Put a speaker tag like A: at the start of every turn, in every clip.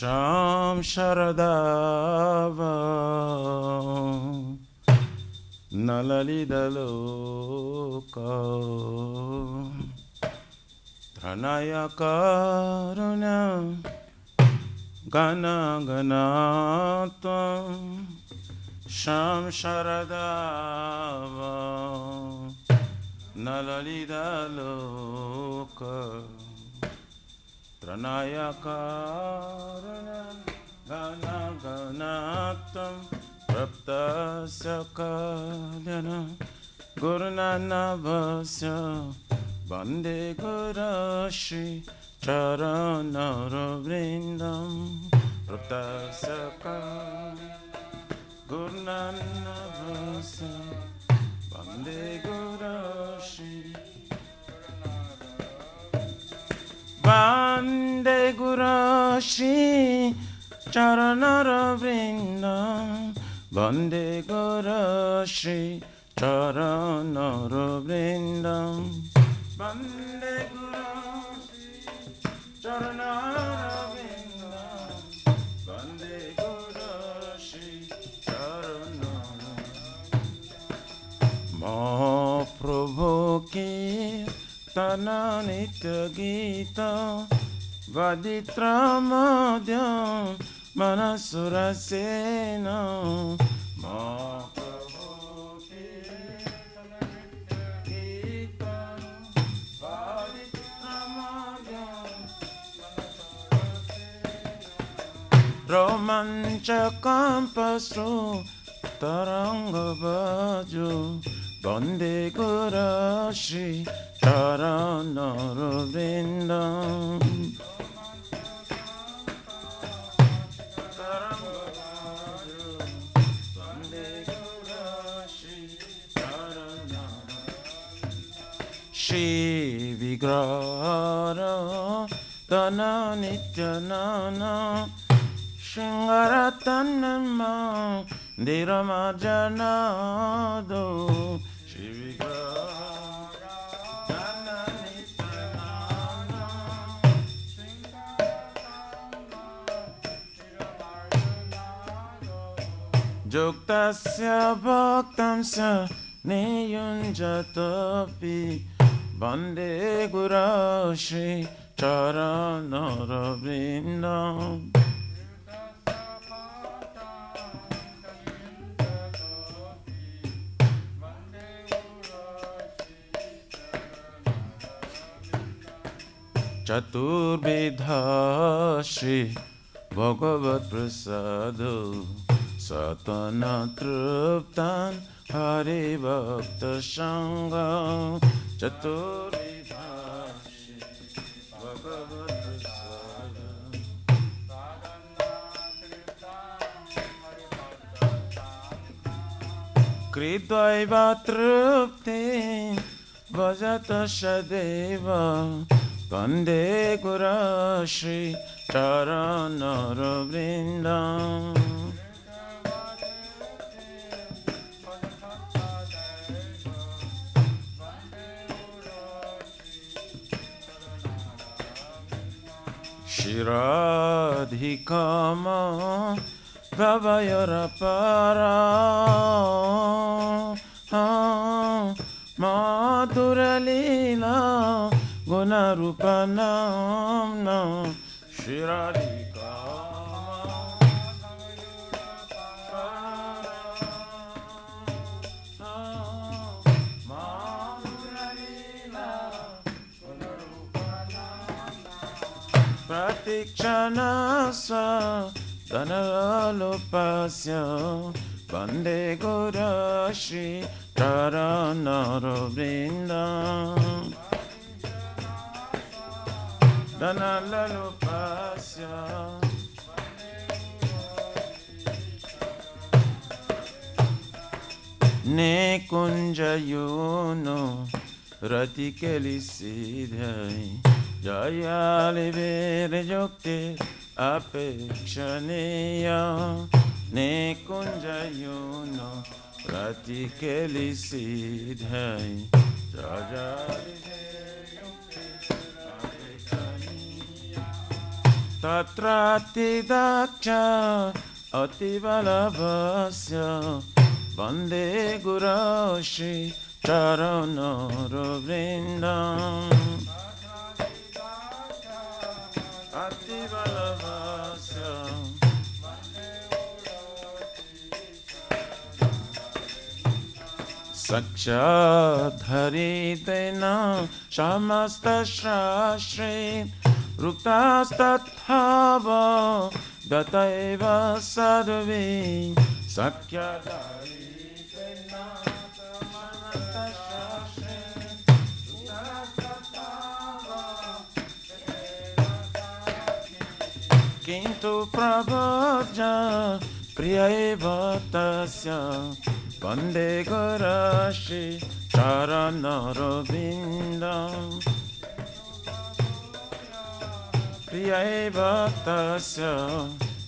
A: Sham Sharadava Nalalidaloka Pranaya Karuna Gana Ganatam Sham Sharadava Nalalidaloka Pranaya Karuna Gana Ganatam Praptasya Kalyana Gurunanavasya Bande Gurashi Charanaravrindam Praptasya Kalyana Gurunanavasya Bande Gurashi Bande Gurashi Charanaravrindam Bande Gurashi Charanaravrindam Bande Gurashi Charanaravrindam Bande Gurashi Charanaravrindam Mahaprabhu ki Tana Nitya Gita Vaditra Madhyam Manasura Sena Mahaprabhu Kirtana Nitya Gita Vaditra Madhyam Manasura Sena Romancha Kampasru Taranga Bhajo Bande Gurashi Charanaravrindam Shri Vigrara Dana Nityanana Shingaratanama Diramajanado Shri Vigrara Dana Nityanana Shingaratanama Juktasya Bhaktamsya Niyunjatapi Bande Gurashi Charanaravrindam Chaturbidha Shri Bhagavat Prasado Satana Truptan Hari Bhakta Sangha Chaturbidha Shri Bhagavat Prasado Kridvaiva Trupti Vajata Shadeva Bande Gurashi Charanaravrindam Shiradhikama Gavayarapara Madhuralila Gunarupanamna Pratikshana Dhanalopasya Bande Gurashi Charanaravrindam Dhanalopasya Ne kunjayuno Ratikeli Siddhai Jayali Virjukti Apekshaneya Ne kunjayuno Ratikeli Siddhai Jayali Virjukti Apekshaneya Tatrati daksha ativalabhasya Vande Gurashi Charanaravrindam Ativalabhasya Sakshadharitena Shamasta Shashri Ruktastathava Gataiva Sadhavi Sakshadharitena Shamasta Shashri Ruktastathava Kintu Prabhaja Priyaiva Tasya Vande Gurashi Charanarabindam Priyaiva Tasya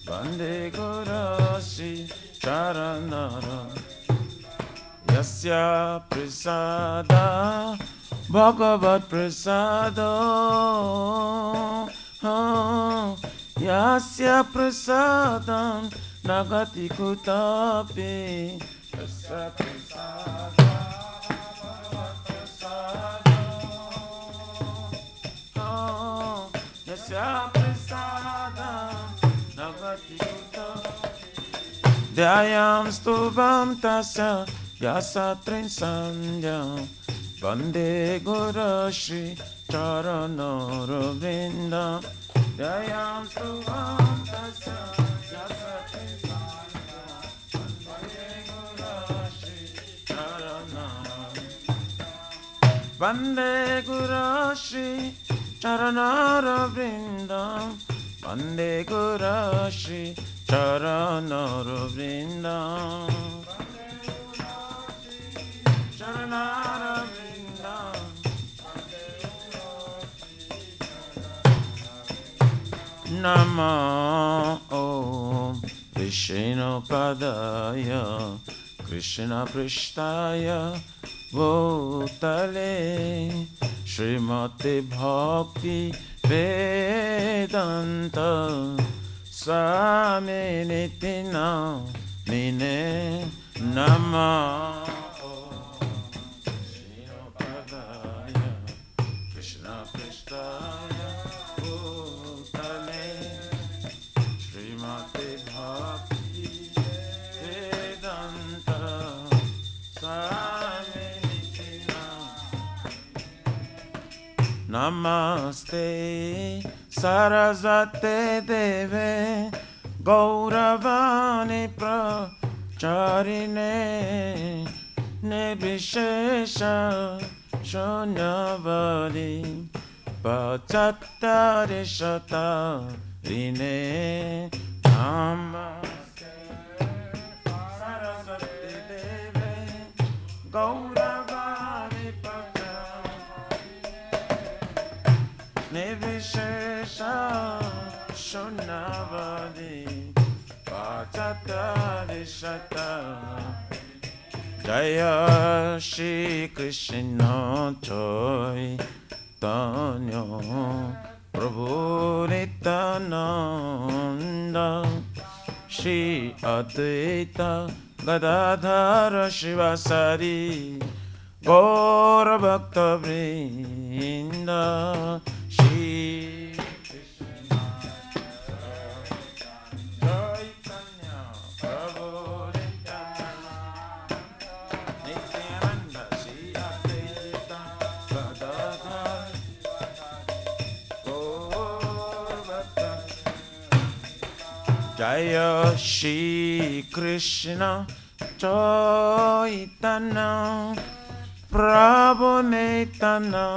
A: Vande Gurashi Charanarabindam Yasya Prasada Bhagavat Prasada Yasya Prasadam Nagati Kutapi Yasya Prasada Yasya Prasada Nagati Kutapi Dhyayam Stubam Tasya Yasatrin Sandhyam Vande Gurashi Charanarabindam Dhyayam Stubam Tasya Yasatrin Sandhyam Vande Gurashi Charanarabindam Vande Gurashi Charanarabindam Vande Gurashi Charanarabindam Nama Om Vishnu Padaya Krishna Prishtaya Bhutale Srimati Bhakti Vedanta Swami Nitina Mine Nama Namaste Sarasvate Deve Gauravani Pracharine Nirvishesha Shunyavadi Pachattari Shatarine Namaste Sarasvate Deve Gauravani Nirvishesha Shunyavadi Pachattari Shatarine Jaya Shri Krishna Chaitanya Prabhu Nityananda Shri Advaita Gadadhara Shivasari Gaura Bhakta Vrinda Shri Krishna Chaitanya Prabhu Jaya Shri Krishna Chaitanya Prabhu Nityananda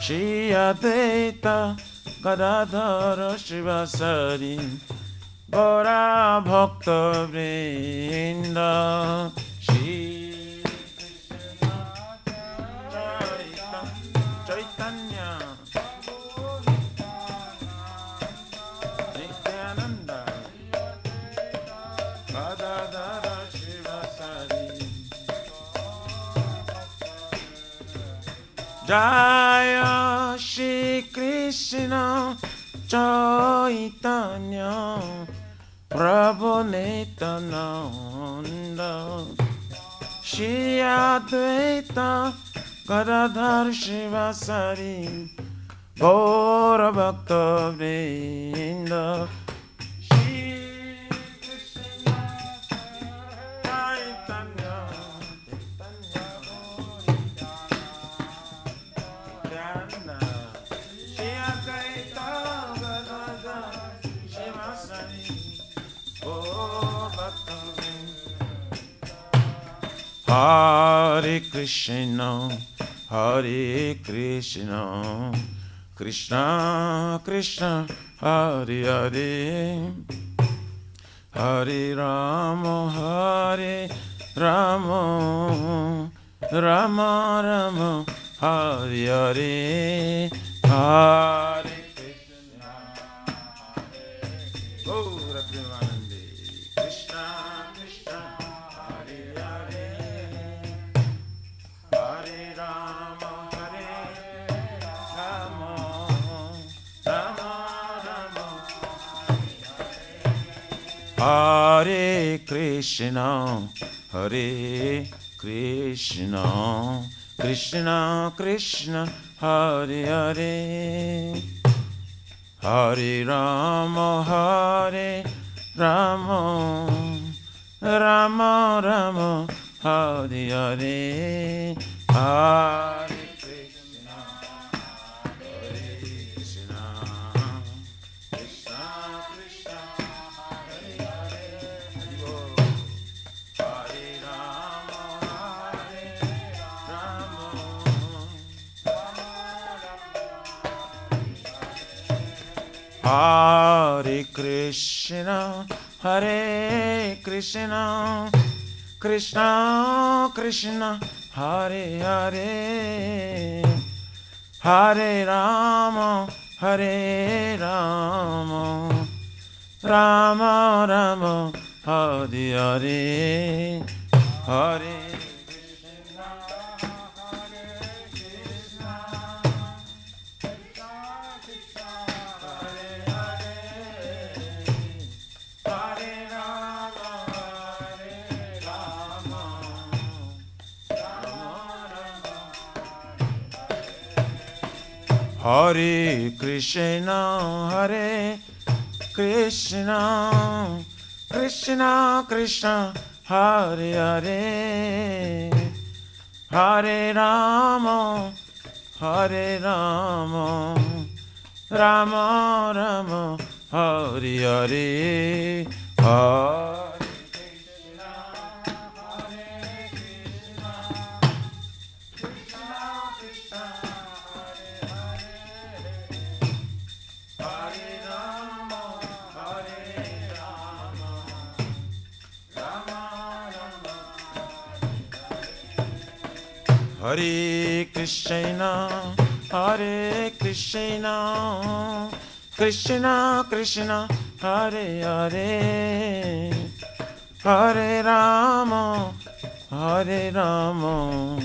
A: Shri Advaita Gadadhara Shivasari Gaura Bhakta Vrinda Shri Krishna Chaitanya Jaya Shri Krishna Chaitanya Prabhu Nityananda Shri Advaita Gadadhar Shivasari Gaura Bhakta Vrinda Shri Krishna Chaitanya Chaitanya Shri Advaita Gadadhar Shivasari Gaura Bhakta Hare Krishna, Hare Krishna, Krishna Krishna, Hare Hare, Hare Rama, Hare Rama, Rama Rama, Hare Hare, Hare Krishna, Gaura Premanande, Krishna Krishna, Hare Hare. Hare Rama, Hare Rama, Rama Rama, Hare Krishna, Hare Krishna, Krishna Krishna, Hare Hare, Hare Rama, Hare Rama, Rama Rama, Hare Hare, Hare Krishna, Hare Krishna, Krishna Krishna, Hare Hare, Hare Rama, Hare Rama, Hare Krishna, Hare Krishna, Krishna Krishna, Hare Hare, Hare Rama, Hare Rama, Rama Rama, Hare Hare, Hare Krishna, Hare Krishna, Krishna Krishna, Hare Hare, Hare Rama, Hare Rama, Rama Rama, Hare Krishna, Hare Krishna, Krishna Krishna, Hare Hare, Hare Rama, Hare Rama, Rama Rama, Hare Hare, Hare Krishna, Hare Krishna, Krishna Krishna, Hare Hare, Hare Rama, Hare Rama, Rama Rama, Hare Krishna, Hare Krishna, Krishna Krishna, Hare Hare, Hare Rama, Hare Rama,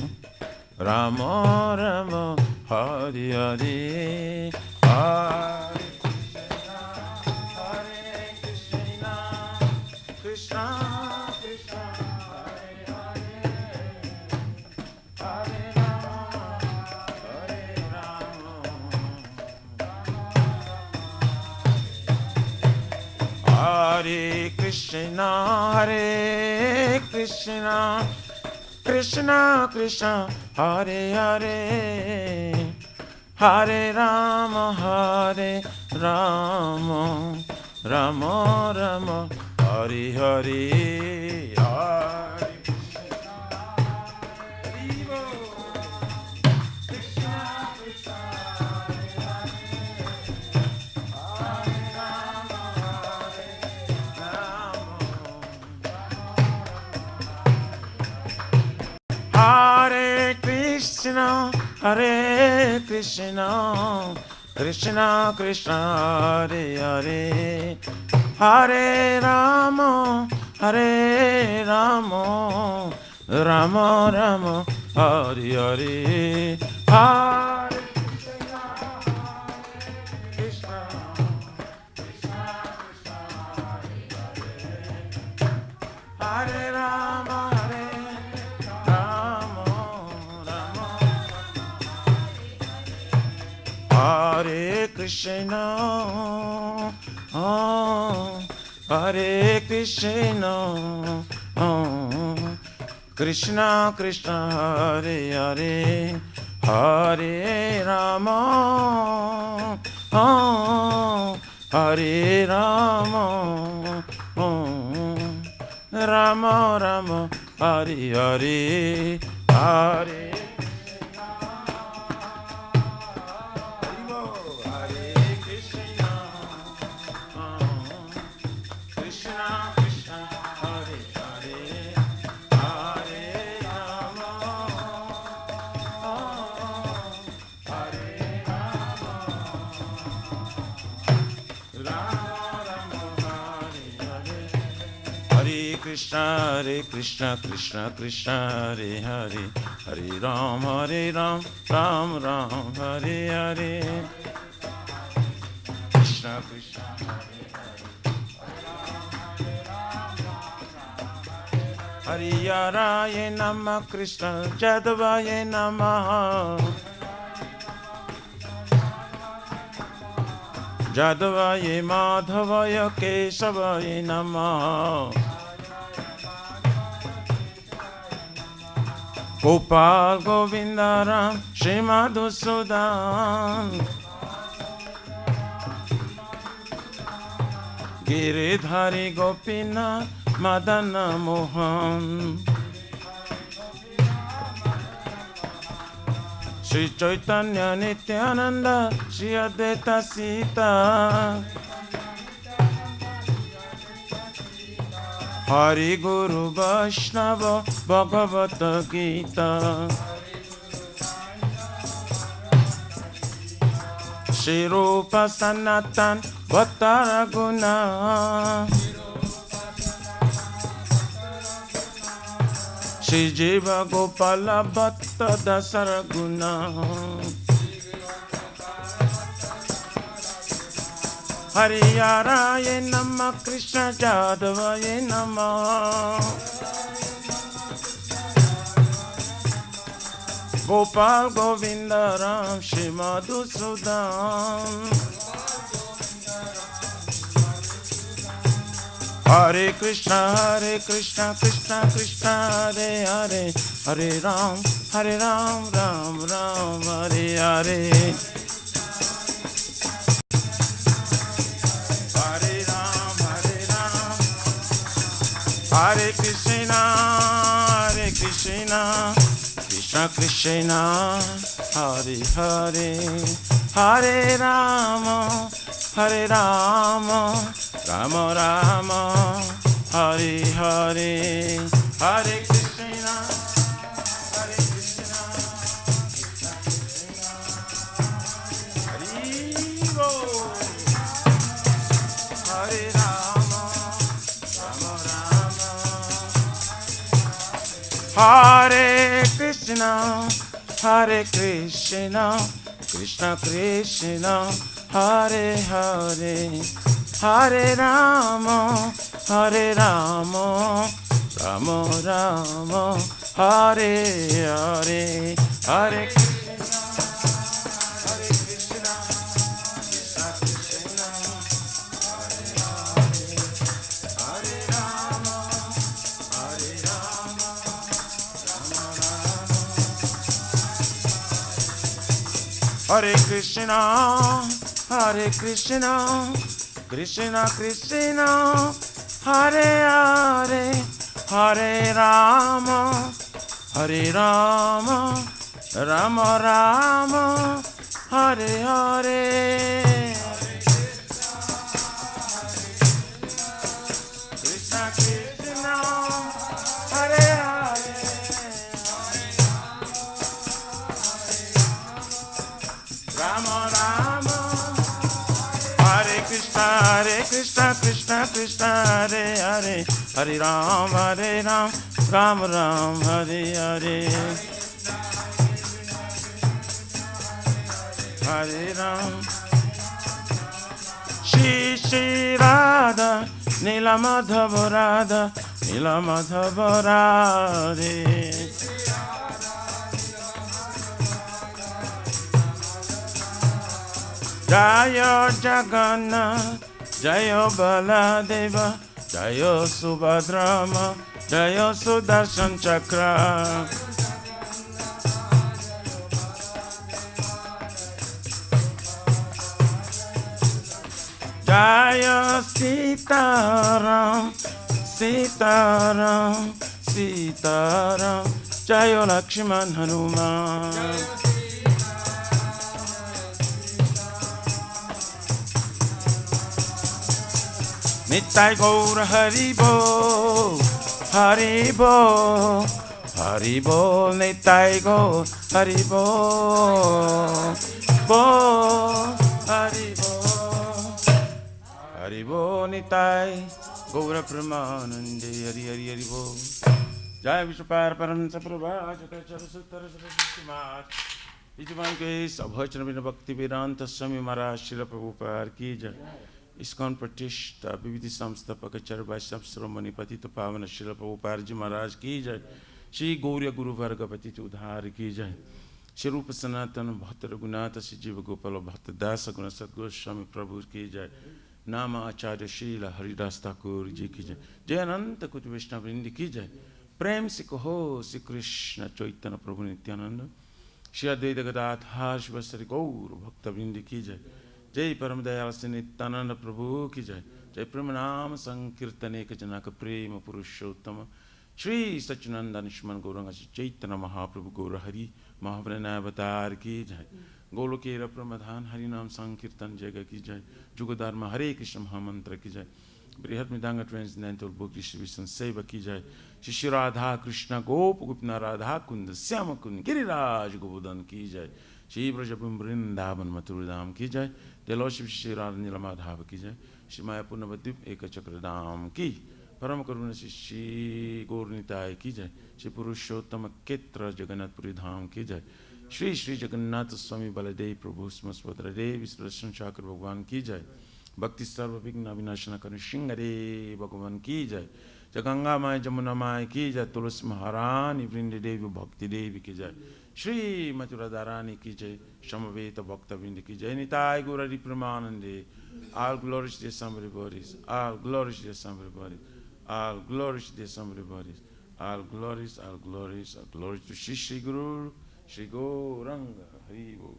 A: Rama Rama, Hare Hare, Hare Krishna, Hare Krishna, Krishna Krishna, Hare Hare, Hare Rama, Hare Rama, Hare Krishna, Hare Krishna, Krishna Krishna, Hare Hare, Hare Rama, Hare Rama, Rama Rama, Hare Hare, Hare Krishna, Hare Krishna, Krishna Krishna, Hare Rama, Hare Rama, Hare Krishna, Hare Krishna, Krishna Krishna, Hare Hare, Hare Rama, Hare Rama, Rama Rama, Hare Hare, Hare Krishna, Krishna, oh, Hare Krishna, oh, Krishna Krishna, Hare Hare, Hare Rama, oh, Hare Rama, oh, Rama Rama, Hare Hare, Hare. Hare Krishna, Krishna Krishna, Hare Hare, Hare Ram, Ram Ram, Hare Hare. Krishna Krishna, Hare Yaraya Namah, Krishna Jadavaya Namah, Jadavaya Madhavaya Kesavaya Namah, Gopal Govindaram Shri Madhusudan, Giridhari Gopinath Madana Mohan, Shri Chaitanya Nityananda Shri Advaita Sita, Hari Guru Vaishnava Bhagavata Gita, Shri Rupa Sanatan Vattaraguna, Shri Jiva Gopala Bhatta Dasaraguna, Hare Yaraya Namah, Krishna Jadavaya Namah, Gopal Govindaram Shri Madhusudan, Hare Krishna, Krishna Krishna, Hare Hare, Hare Ram, Ram Ram, Hare Hare. Hare Krishna, Krishna Krishna, Hare Hare, Hare Rama, Rama Rama, Hare Hare, Hare Krishna, Krishna Krishna, Hare Bol, Hare Rama, Hare Krishna, Krishna Krishna, Hare Hare, Hare Rama, Rama Rama, Hare Hare, Hare Krishna, Krishna Krishna, Hare Rama, Hare Krishna, Krishna Krishna, Hare Hare, Hare Rama, Rama Rama, Hare Hare. Krishna Krishna, Hare Hare, Rama Rama, Hare Krishna, Krishna Krishna, Hare Hare, Hare Ram, Ram Ram, Hare Hare, Hare Ram. Shri Radha, Nila Madhava Radha, Nila Madhava Radhe. Jaya Jagannath, Jaya Baladeva, Jaya Subhadrama, Jaya Sudarshan Chakra. Jaya Sitaram, Sitaram, Sitaram, Jaya Lakshman Hanuman. Nittai Gaura Haribo, Haribo, Haribo, Nittai Gaura Haribo, Bo, Haribo, Haribo, Nittai Gaura Pramanande, Hari Hari Haribo. Jai Vishwapar Paransa Prabha, Jagachara Suttara Saraswati Ijivan ke Sabhachana Bina Bhakti Vedanta Swami Maharaj Srila Prabhupada ki jai. ISKCON Pratishta Vividi Samstapaka Vaishnava Shiromani Patita Pavana Srila Prabhupada Ji Maharaj ki jai. Shri Gauriya Guru Varga Patita Udhar ki jai. Shri Rupa Sanatana Bhakta Raghunatha Shri Jiva Gopala Bhakta Dasa Guna Sadguru Swami Prabhu ki jai. Nama Acharya Srila Haridas Thakur Ji ki jai. Jai Ananta Kuti Vaishnava Vrindi ki jai. Prem se Kaho Sri Krishna Chaitanya Prabhu Nityananda Shri Advaita Gadadhar Shivasari Gaur Bhakta Vrindi ki jai. Jai Param Dayal Sri Nityananda Prabhu ki jai. Jai Premanam Sankirtane ka Janaka Prema Purushottama Shri Satchidananda Nishman Gauranga Shri Chaitanya Mahaprabhu Gaura Hari Mahaprana Avatar ki jai. Golokera Pramadhan Harinam Sankirtan Jaga ki jai. Jugadharma Hare Krishna Mahamantra ki jai. Brihat Midanga Transcendental Book Shri Vishnu Seva ki jai. Shri Radha Krishna Gop Gopina Radha Kunda Syama Kund Giriraj Govardhan ki jai. Shri Brajabhum Vrindavan Mathurudham ki jai. The Lordship Shri Radha Nilamadhava ki jai. Shri Mayapur Navadvip Eka Chakradham ki. Param Karuna Shri Gaurnitai ki jai. Shri Purushottama Ketra Jagannath Puri Dham ki jai. Shri Shri Jagannath Swami Baladev Prabhu Smasvadra Devi Srashan Chakra Bhagwan ki jai. Bhakti Sarva Vigna Vinashana Kanu Shingare Bhagavan ki jai. Jaganga Mai Jamuna Mai ki jai. Tulsi Maharani Vrindi Devi Bhakti Devi ki jai. Shri Mathura Dharani ki jai. Shamaveta Bhakta Vrindi ki jai. Nitai Gaurari Pramanande. All glories to somebody bodies. All glories to somebody bodies. All glories to somebody bodies. All glories, all glories, all glories to Shri Shri Guru Shri Gauranga Hari Bo.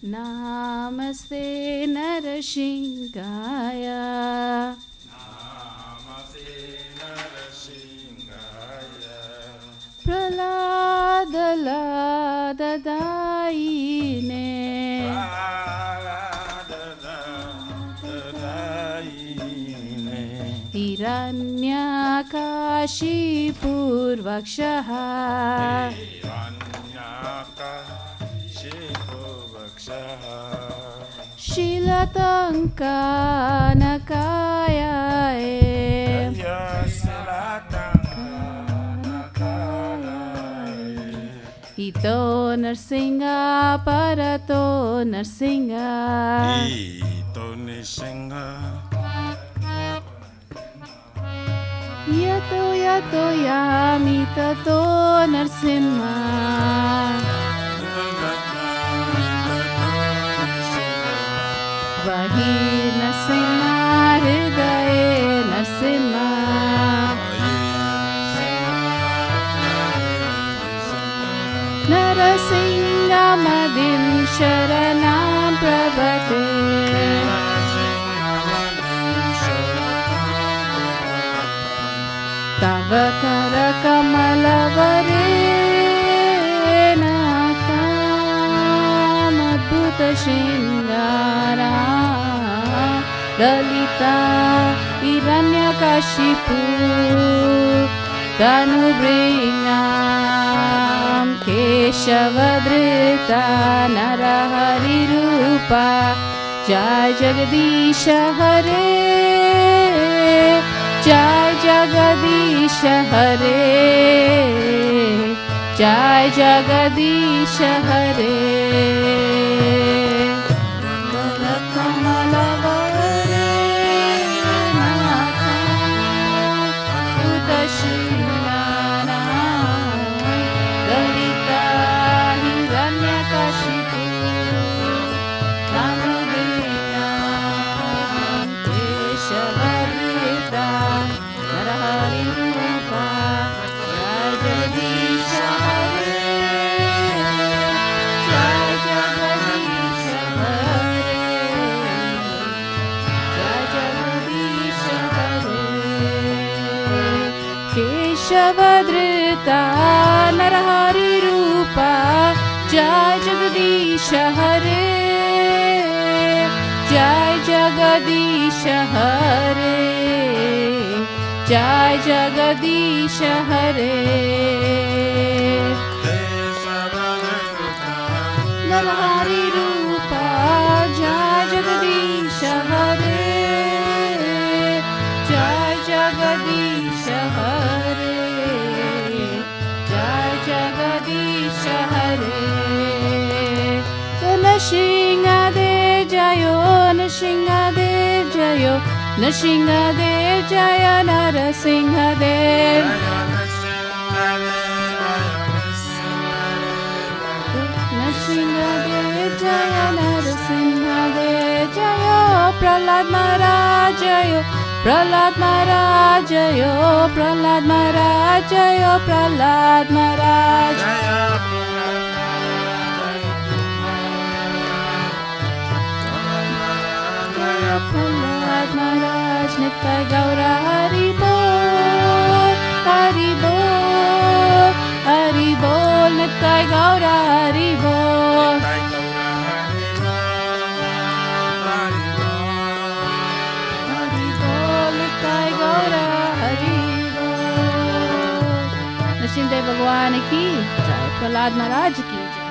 B: Namaste Narashingaya.
A: Namaste Narashingaya.
B: Praladaladaine. Hiranyakashipurvakshaha. Shilatankanakayae. Ito Narsinga Parato Narsinga.
A: Ito Narsinga.
B: Yato Yato Yami Tato Narsimha. Vahi Narsimha Hridaye Narsimha. Narasingha Madim Sharanam Prabhate. Tava Kara Kamalavarena Madhuta Shingara Lalita Hiranyakashipu Tanubringam Ke केशवधृता नरहरिरूपा जय जगदीश हरे जय जगदीश हरे जय जगदीश हरे केशवधृता नरहरिरूपा जय जगदीश हरे जय जगदीश हरे जय जगदीश हरे नरहरिरूपा जय जगदीश हरे जय जगदीश हरे Nrsimhadev Jayo Nrsimhadev Jayo Nrsimhadev Jaya Narasimhadev Nrsimhadev Jaya Narasimhadev Jayo Prahlad Maharaj Jayo Prahlad Maharaj Jayo Prahlad Maharaj Jayo Prahlad Maharaj Prahlad Maharaj Nitya Gaura Hari Bol Hari Bol Hari Bol Nitya Gaura Hari Bol Hari Bol Nitya Gaura Hari Bol Nrsimhadev Bhagwan ki jai Prahlad Maharaj ki jai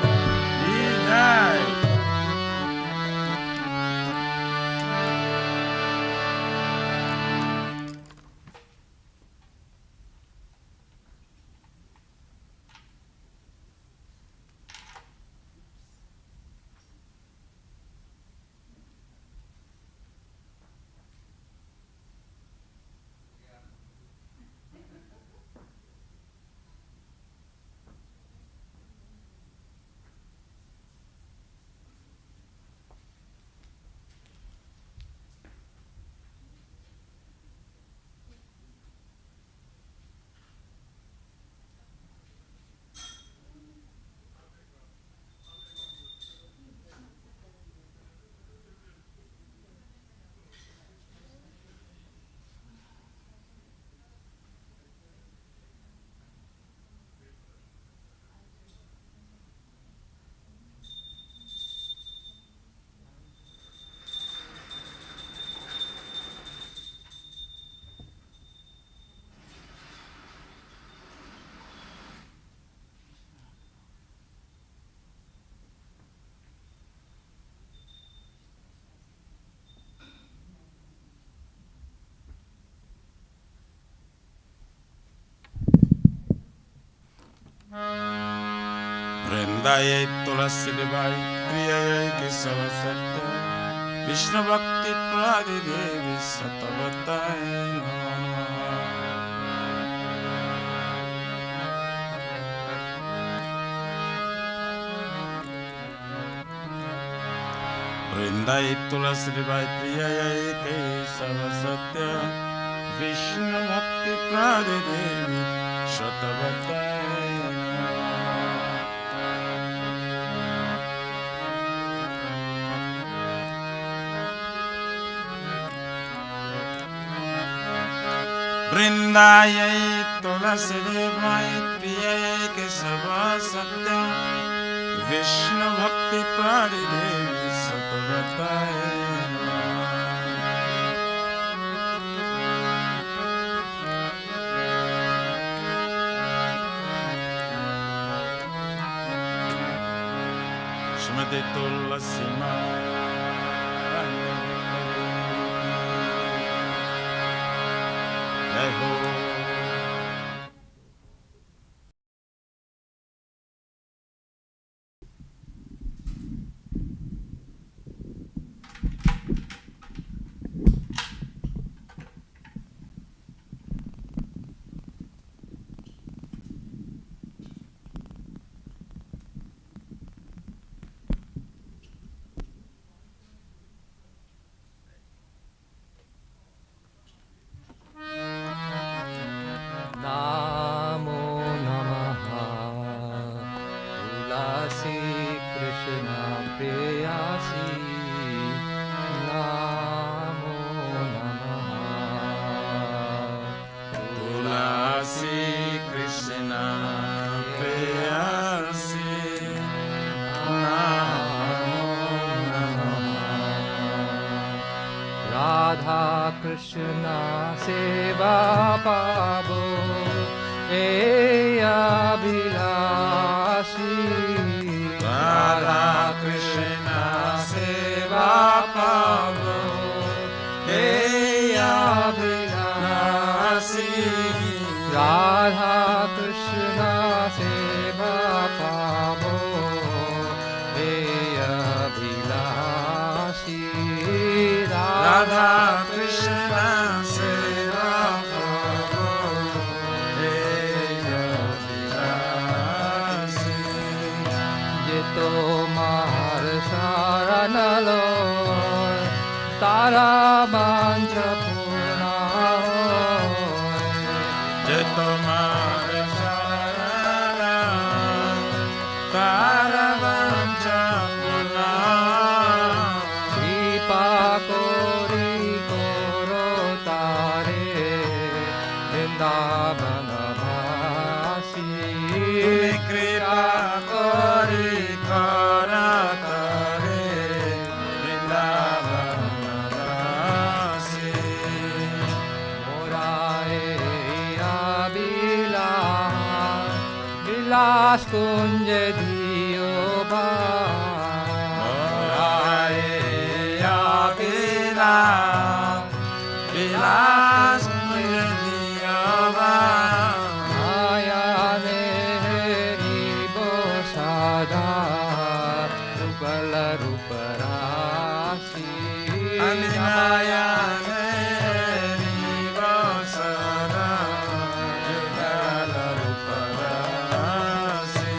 A: वृंदायै तुलसी देवाय प्रियायै केशव सत्य विष्णु भक्ति प्रदे देवी सतवताय वृंदायै तुलसी देवाय प्रियायै केशव सत्य विष्णु भक्ति प्रदे देवी सतवताय वृंदायै तुलसी देवाय प्रियायै केशव सत्य विष्णु भक्ति प्रदे देवी सतवताय Radhe Tulasi Mara Jai Ho.
C: Namo Namaha Tulasi Krishna Preyasi Namo Namaha
A: Tulasi Krishna Preyasi Namo Namaha.
C: Radha Krishna Seva Pabo Abhilashi
A: Radha Krishna Seva Pavo Abhilashi.
C: Radha Krishna Seva Pabo Abhilashi
A: Radha Krishna Seva Pavo Abhilashi.
C: Jito Mahar Saranalo Tara Mancha Purna
A: Jito Mare Sarana Taravancha Puna.
C: Kripa Kori Koro Tare Vrindavana Bhasi
A: Tumi Kripa Kori Kara Tare Vrindavana Dasi.
C: Morae Vilas Kunja Diyo Ba
A: Morae Abila Vilas Muyadiyava.
C: Ayane Ribo Sada Rupala Ruparasi
A: Aninayane Rivasara Jugala Ruparasi.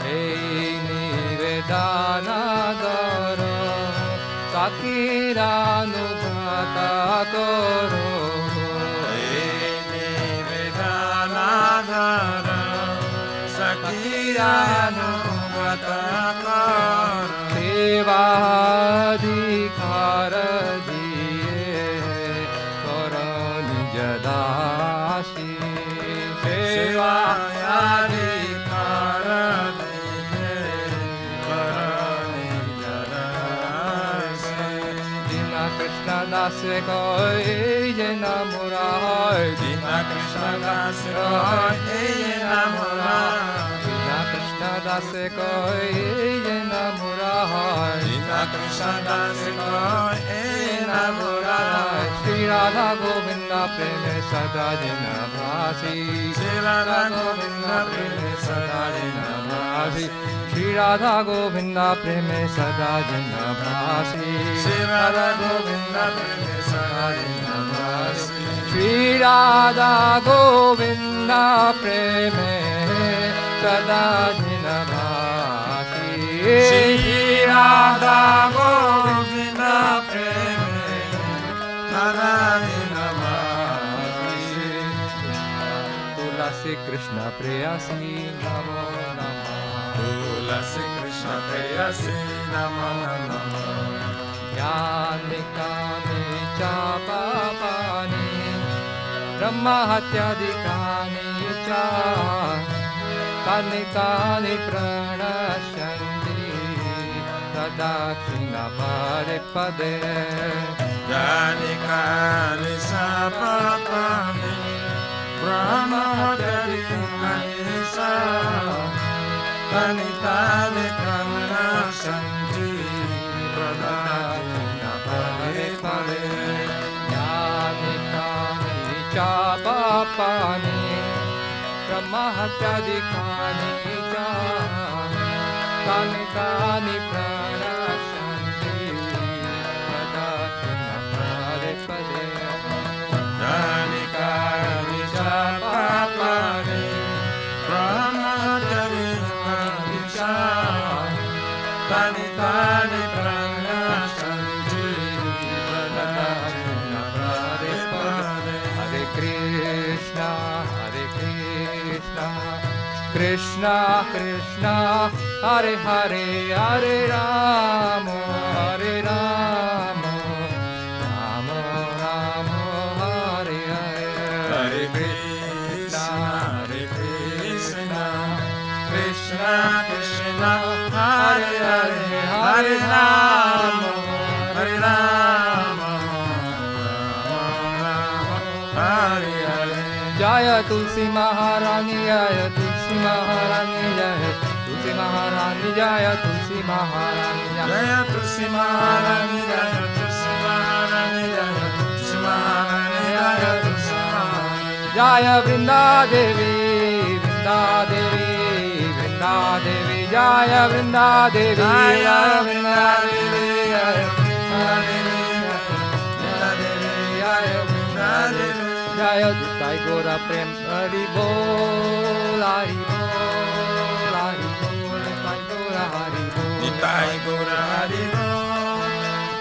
C: Hey Nivedana Doro Sakira Nubhata Koro
A: Nivedanadhara Sakirano Vatakara.
C: Sevadikara Diye Koro Nijadasi
A: Sevayadikara Diye Karani Jarasi.
C: Dina Krishna Das Koi Jena Murai
A: Dina Krishna Das Koi Jena Murai.
C: Dina Krishna Das Koi Jena Murai
A: Dina Krishna Das Koi Jena Murai.
C: Shri Radha Govinda Preme Sada Jena Bhasi
A: Shri Radha Govinda Preme Sada Jena Bhasi.
C: Shri Radha Govinda Preme Sada Jena Bhasi
A: Shri Radha Govinda Preme Sada Jena Bhasi.
C: Shri Radha Govinda Preme Sada Jena Bhasi
A: Shri Radha Govinda Preme Sada Jena Bhasi.
C: Tulasi Krishna Preyasi Namo Namah
A: Tulasi Krishna Preyasi Namo Namah.
C: Yani Kani Chapapani Brahma Hatyadikani Cha Kani Kani Pranashanti Tadakshina Paripade
A: Yani Kali Sapapani Brahma Dari Kanisa Kanitani Kamana
C: पापानि ब्रह्महत्यादिकानि च तानि तानि प्रणश्यन्ति कदाचिन्न पदे पदे
A: तानि कानि च पापानि ब्रह्महत्यादिकानि च तानि तानि प्रणश्यन्ति कदाचिन्न पदे पदे
C: Hare Krishna Krishna Krishna Hare Hare Hare Rama Rama Rama Hare Hare
A: Hare Krishna Krishna Krishna Hare Hare Hare Rama Hare Rama Hare Hare
C: Jaya Tulsi Maharani Jaya Tulsi Maharani Jaya Tulsi Maharani Jaya Tulsi Maharani
A: Jaya Tulsi Maharani Jaya Tulsi Maharani Jaya Tulsi Maharani Jaya Tulsi Maharani
C: Jaya Vrinda Devi Vrinda Devi Vrinda Devi Jaya Vrinda Devi Jaya Vrinda Devi Jaya Vrinda Devi Jaya Vrinda Devi Jaya Dutai Gora Prem Hari Bol Hari Bol Hari Bol Dutai Gora Hari Bol
A: Nitai Gaura Hari Bol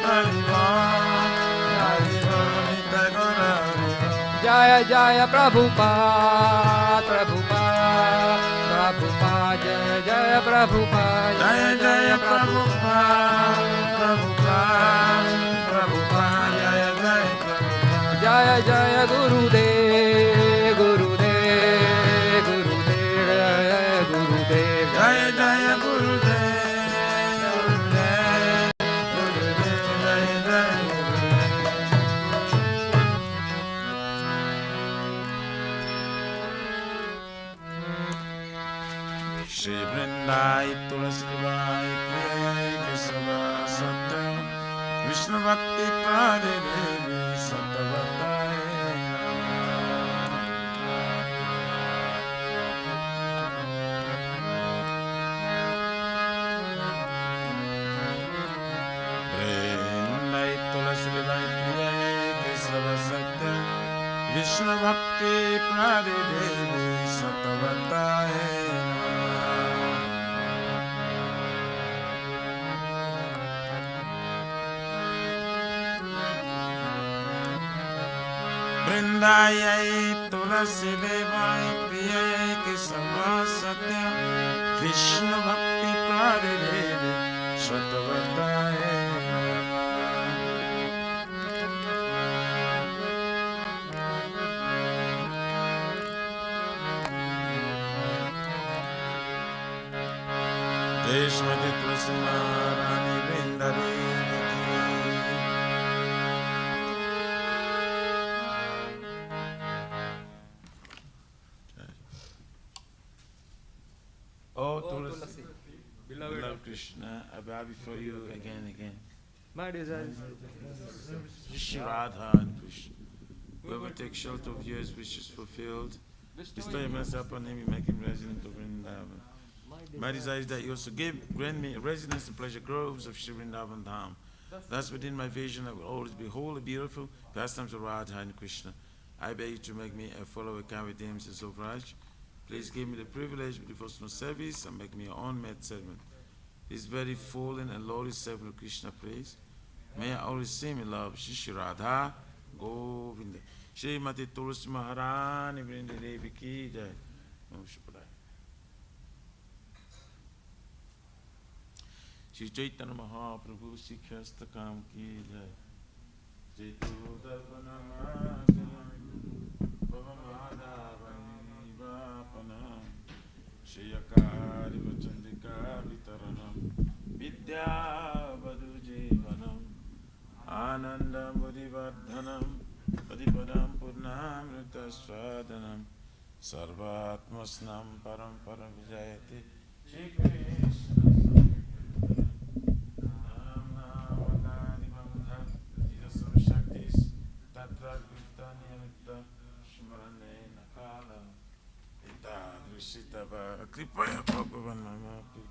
A: Hari Bol Hari Bol Nitai Gaura Hari Bol
C: Jaya Jaya Prabhupada Prabhupada Prabhupada Jaya Jaya Prabhupada
A: Jaya Jaya Prabhupada Prabhupada Prabhupada Jaya Jaya Prabhupada
C: Jaya Jaya Gurudev Gurudev Gurudev Jaya Gurudev
A: Jaya Jaya Gurudev Gurudev Gurudev Jaya Jaya Gurudev Shri Vrindai Tulasi Vai Priya Kesava Satta Vishnu Bhakti Prade Devi Sattvatai Vrindai Tulasi Vai Priya Kesava Satta Vishnu Bhakti Prade Devi Sattvatai Vrindayai Tulasi Devai Priyayai Kesava Satya Vishnu Bhakti Prade Devi Sattvatai Deshmati Tulasi Maharani Vrindadevi Oh, Tulasi, beloved Krishna, I bow before you again and again.
C: My desire
A: Shri Radha and Krishna. Whoever takes shelter of you, his wish is fulfilled. Bestow your mercy upon him, you make him resident of Vrindavan. My desire is that you also grant me residence in pleasure groves of Shri Vrindavan Dham. Thus within my vision I will always behold the beautiful pastimes of Radha and Krishna. I beg you to make me a follower count with him, says Raj. Please give me the privilege of devotional service and make me your own maid servant. This very fallen and lowly servant of Krishna praise. May I always sing in love Shri Radha Govinda. Shri Mati Tulsi Maharani Vrinda Devi Ki Jai. Shri Chaitanya Mahaprabhu Sikhastakam Ki Jai. Jaitu Dalpanam Shiyakari Vachandika Vitaranam Vidya Vadu Jivanam Anandam Budhivardhanam Padipadam Purnam Ritaswadanam Sarvatmasnam Param Param Vijayati Shri Krishna Nam Namadani Bamdha Jidasam Shaktis Tatra Gupta Niyamitta कृषितवा कृपया भगवान् ममापि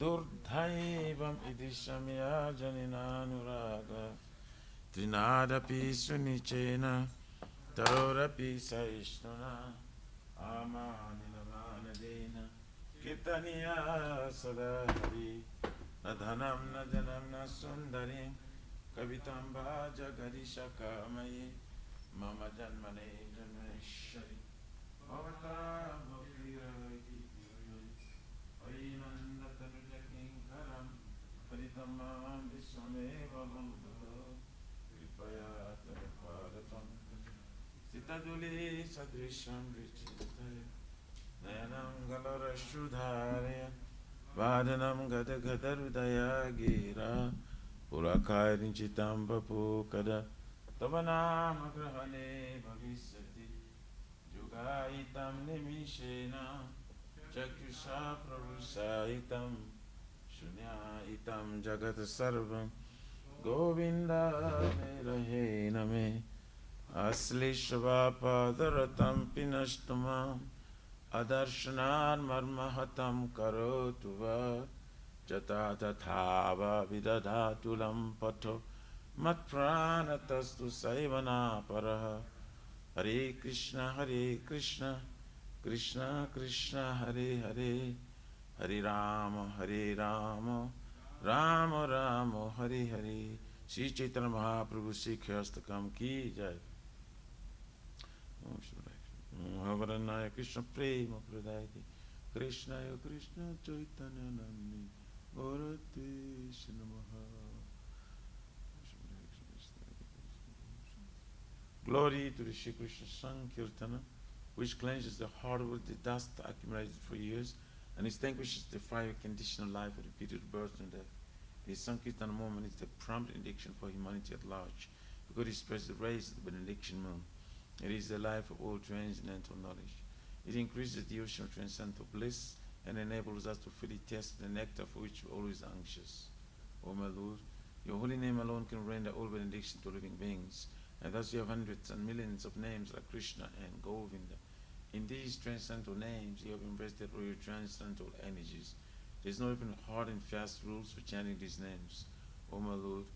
A: दुर्दैवम् इति शम्या जनिनानुराग त्रिनादपि सुनिचेन तरोरपि सहिष्णुना आमानिलमानदेन कीर्तनीया सदा हरि न धनं न जनं न सुन्दरीं कवितां वा जगदीशकामये मम जन्मने जन्मेश्वरि भवतां भक्तिरति हरिनन्दतनुजकिङ्करं हरितं मां विश्वमेव मङ्गलो कृपया तत्पादपङ्कजं सितदुले सदृशं विचिन्तय नयनं गलरश्रुधारय वादनं गदगदहृदया गिरा पुरकारिञ्चितं वपुकदा तव नाम ग्रहणे भविष्यति युगायितं निमिषेण चक्षुषा प्रवृषायितं शून्यायितं जगत् सर्वं गोविन्द मे रहे न मे अश्लीष्वापादरतं पिनष्टु माम् अदर्शनान् मर्महतं करोतु वा जता तथा वा विदधातु लम्पटो मत्प्राणतस्तु सैवनापरः हरे कृष्ण कृष्ण कृष्ण हरे हरे हरे राम राम राम हरे हरे श्री चैतन्य महाप्रभु श्री ख्यास्तकम की जय। हवरनाय कृष्ण प्रेम प्रदाय कृष्णाय कृष्ण चैतन्य नाम्नि गौरते नमः। Glory to the Shri Krishna Sankirtana, which cleanses the heart with the dust accumulated for years and extinguishes the fire conditional life of repeated birth and death. The Sankirtana moment is the prompt indication for humanity at large, because it spreads the rays of the benediction moon. It is the life of all transcendental knowledge. It increases the ocean of transcendental bliss and enables us to fully taste the nectar for which we are always anxious. O my Lord, your holy name alone can render all benediction to living beings. And thus you have hundreds and millions of names like Krishna and Govinda. In these transcendental names, you have invested all your transcendental energies. There is no even hard and fast rules for chanting these names. O my Lord,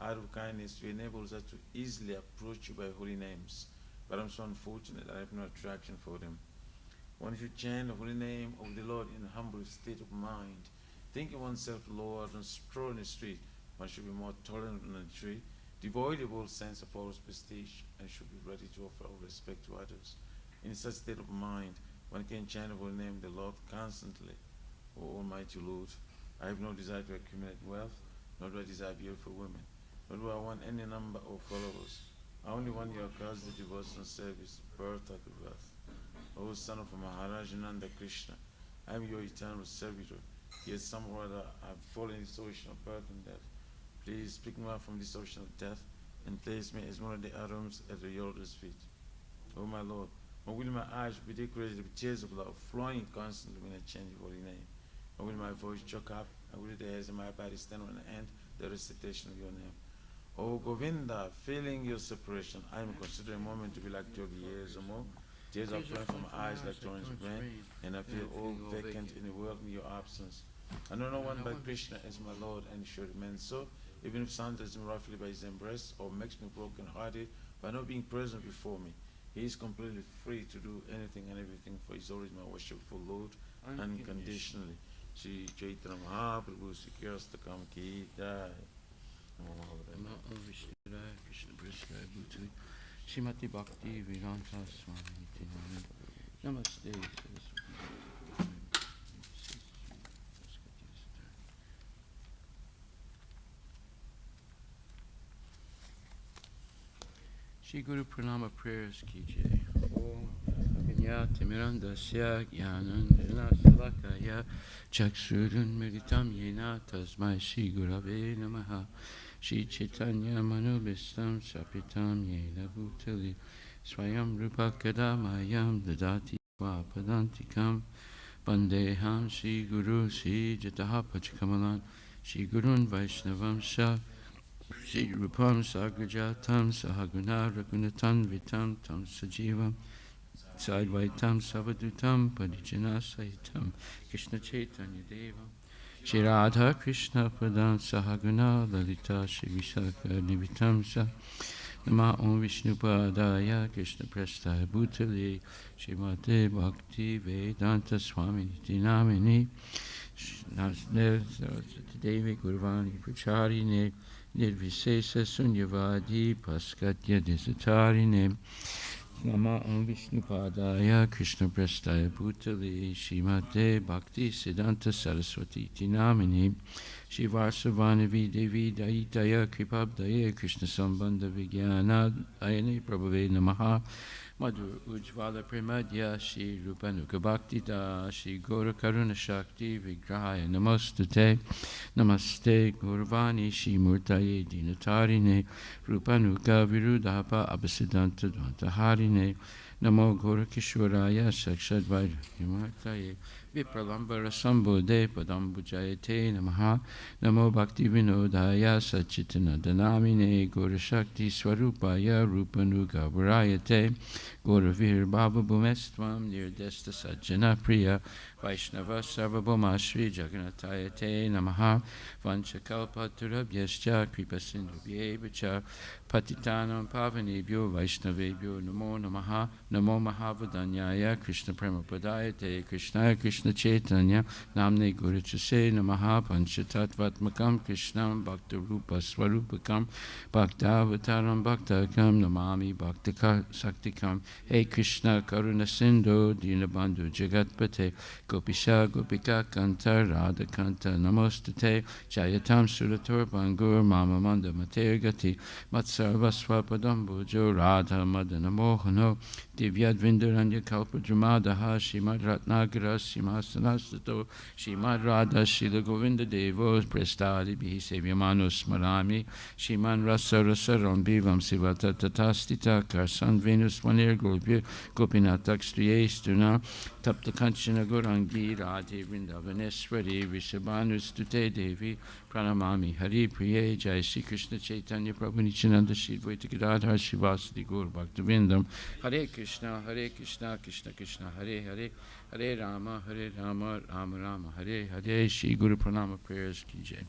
A: out of kindness, you enable us to easily approach you by holy names. But I'm so unfortunate that I have no attraction for them. One should chant the holy name of the Lord in a humble state of mind, thinking oneself lower than straw in the street. One should be more tolerant than a tree, devoid of all sense of false prestige, and should be ready to offer all respect to others. In such state of mind, one can chant the holy name of the Lord constantly. O Almighty Lord, I have no desire to accumulate wealth, nor do I desire beautiful women, nor do I want any number of followers. I only want your cause, the devotional service, birth of wealth. O son of Maharaj Nanda Krishna, I am your eternal servitor. Yet somehow or other I have fallen in this ocean of birth and death. Please pick me up from this ocean of death and place me as one of the atoms at the Lord's feet. O my Lord, when will my eyes be decorated with tears of love flowing constantly when I chant your holy name? When will my voice choke up? And will the hairs of my body stand on the end the recitation of your name? O Govinda, feeling your separation, I am considering a moment to be like 12 years or more. Tears are flowing from my eyes like torrents of rain, and I feel all vacant in the world in your absence. I know no one but Krishna as my Lord, and should remain so, even if surrounds me roughly by his embrace, or makes me broken-hearted by not being present before me. He is completely free to do anything and everything, for he is always my worshipful Lord, unconditionally. Shri Chaitanya Mahaprabhu Shri Kyastakam Ki Jai.
D: Krishna Prasthaya Bhutali Srimati Bhakti Vedanta Swami Nityananda Namaste Shri Guru Pranama prayers ki jai. Om Vinyata Mirandasya Gyanandana Salakaya Chaksurun Meditam Yena Tasmai Shri Gurave Namaha Shri Chaitanya Manubhistam Sapitam Yena Bhutali Swayam Rupa Kadamayam Dadati Vapadantikam Bandeham Shri Guru Shri Jataha Pachakamalan Shri Gurun Vaishnavam Shah Shri Rupam Sagrajatam Sahaguna Ragunatan Vitam Tam Sajivam Sadvaitam Savadutam Padijana Sahitam Krishna Chaitanya Deva Shri Radha Krishna Padam Sahaguna Lalita Shri Vishaka Nivitamsa Nama Om Vishnupadaya Krishna Prestaya Bhutale Srimate Bhakti Vedanta Swami Dinamini Devi Gurvani Pracharine Nirvisesa Sunyavadi Paskatya Desatarine Nama Om Vishnupadaya Krishna Prestaya Bhutale Srimate Bhakti Siddhanta Saraswati Dinamini Shivarsavanavi Devi Daitaya Kripabdaya Krishna Sambandha Vijnana Ayane Prabhave Namaha Madhur Ujvala Premadya Shri Rupanuka Bhaktida Shri Gora Karuna Shakti Vigrahaya Namostate Namaste Gurvani Shri Murtaye Dinatarine Rupanuka Virudhapa Abhasidanta Dvantaharine Namo Gora Kishwaraya Sakshad Vaidhyamataye Vipralambara Sambodhe Padambujayate Namaha Namo Bhakti Vinodaya Sachitanandanamine Gora Shakti Swarupaya Rupanuga Varayate Gora Vir Bhava Bhumestvam Nirdesta Sajjana Priya Vaishnava Sarvabhoma Shri Jagannatayate Namaha Vanchakalpa Turabhyascha Kripa Sindhubhyevacha Patitanam Pavanebhyo Vaishnavebhyo Namo Namaha Namo Mahavadanyaya Krishna Prema Padayate Krishnaya Krishna Chaitanya Namne Guru Chase Namaha Panchatatvatmakam Krishnam Bhakta Rupa Swarupakam Bhaktavataram Bhaktakam Namami Bhakta Saktikam Hey Krishna Karuna Sindhu Dinabandhu Jagatpate Gopisha Gopika Kanta Radha Kanta Namostate Jayatam Suratur Bangur Mama Manda Matergati Matsarva Swapadambujo Radha Madana Mohano Divyadvindaranya Kalpadramadaha Shimad Ratnagara Simhasanastato Shimad Radha Shila Govinda Devo Prestadi Bihi Sevyamano Smarami Shiman Rasa Rasa Rambivam Sivata Tatastita Karsan Venus Vanir Gopinatak Striyestuna Tapta Kanchana Gorangi Radhe Vrindavaneswari Vishabhanu Stute Devi Pranamami Hari Priye Jai Shri Krishna Chaitanya Prabhu Nityananda Shri Dvaita Gadadhar Shivasadi Gaur Bhaktivinoda Hare Krishna Krishna Krishna Hare Hare Hare Rama Rama Rama Hare Hare Shri Guru Pranama prayers ki jai.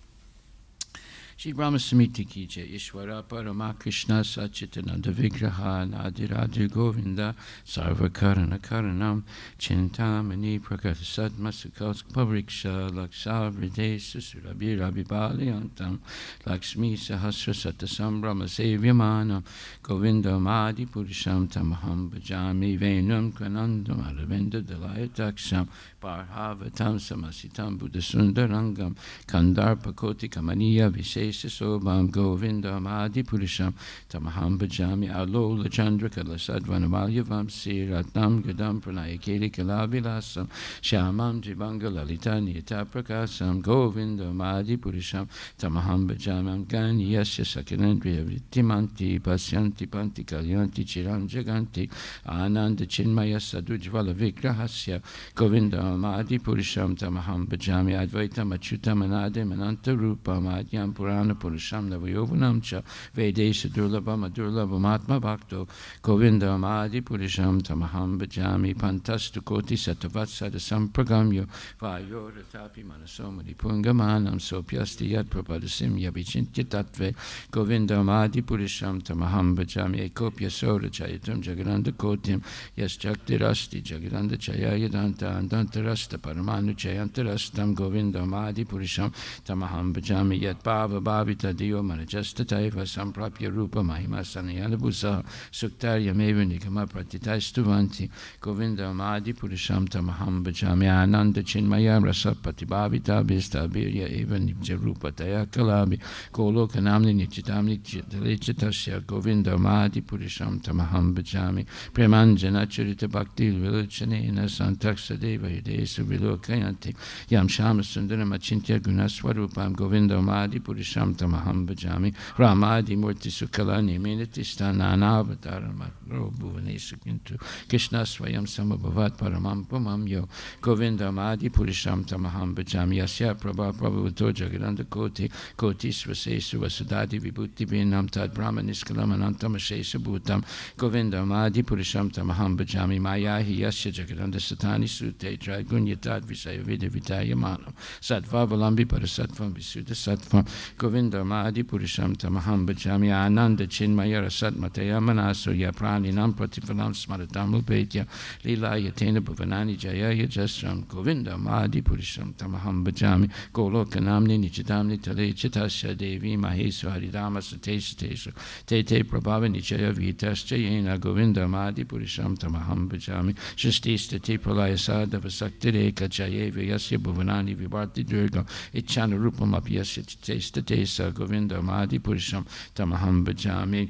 D: Shri Brahma Samiti ki jai. Ishvara Parama Krishna Sachitananda Vigraha Nadiradi Govinda Sarva Karana Karanam Chintamani Prakata Sadma Sukals Pavriksha Laksa Vride Susurabhi Rabhibali Antam Lakshmi Sahasra Satasam Brahma Sevyamana Govinda Madi Purisham Tamaham Bhajami Venam Kranandam Aravinda Dalayataksam Parhavatam Samasitam Buddha Sundarangam Kandarpa Koti Kamaniya Vishe Sobam Govinda Madi Purisham Tamaham Bhajami Alola Chandra Kalasadvanamalyavam Siratnam Gadam Pranayakeli Kalavilasam Shamam Jivanga Lalita Nita Prakasam Govinda Madi Purisham Tamaham Bhajamam Gani Yasya Sakinandriya Vittimanti Pasyanti Panti Kalyanti Chiram Jaganti Ananda Chinmaya Sadujvala Vigrahasya Govinda Madi Purisham Tamaham Bhajami Advaitam Achyutam Anadem Ananta Rupam Adyam Purana Purusham Navayovanam Cha Vedesha Durlabham Adurlabham Atma Bhakto Govinda Madi Purisham Tamaham Bhajami Pantastu Koti Satavatsada Sampragamyo Vayo Ratapi Manasomadi Pungamanam Sopyasti Yad Prapadasim Yavichintya Tatve Govinda Madi Purisham Tamaham Bhajami Ekopya Sora Chayatam Jagaranda Kotim Yas Jaktirasti Jagaranda Chayayadanta Andantarasta Paramanu Chayantarastam Govinda Madi Purisham Tamaham Bhajami Yat Bhava Bhavita Dio Manajasta Taiva Samprapya Rupa Mahima Sanayanabusa Suktarya Meva Nikama Pratitaistuvanti Govinda Madi Purisham Tamaham Bhajami Ananda Chinmaya Rasapati Bhavita Bhista Birya Eva Nibja Rupa Taya Kalabi Golokanamni Nichitamni Chitalechitasya Govinda Madi Purisham Tamaham Bhajami Premanjana Charita Bhakti Vilachanena Santaksa Deva Desu Vilokayanti Yam Shama Sundaram Achintya Gunaswarupam Govindam Adi Purisham Tamaham Bhajami Ramadi Murti Sukalani Minatistana Anavataram Bhuvanesukintu Krishna Swayam Samabhavat Paramam Pumam Yo Govindam Adi Purisham Tamaham Bhajami Yasya Prabha Prabhuto Jagadanda Koti Koti Svasesu Vasudadi Vibhuti Vinam Tad Brahma Niskalam Anantam Ashesa Bhutam Govindam Adi Purisham Tamaham Bhajami Mayahi Yasya Jagadanda Satani Sute Dragunyatad Visaya Vida Vidaya Manam Sattva Valambi Parasatvam Visuddha Sattvam Govindam Adi Purisham Tamaham Bhajami Ananda Chinmayara Satmataya Manaso Yaprani Nam Pratifalam Smaratam Upetya Lila Yatena Bhuvanani Jaya Jasram Govindam Adi Purisham Tamaham Bhajami Golokanamni Nichidamni Tale Chitasya Devi Mahesu Haridama Satesha Tesu Tete Prabhava Nichaya Vitascha Yena Govindam Adi Purisham Tamaham Bhajami Shastista Te Pralaya Sadhava Saktireka Jayeva Yasya Bhuvanani Vibharti Durga Ichana Rupam Apyasya Testa Tesa Govindam Adi Purisham Tamaham Bhajami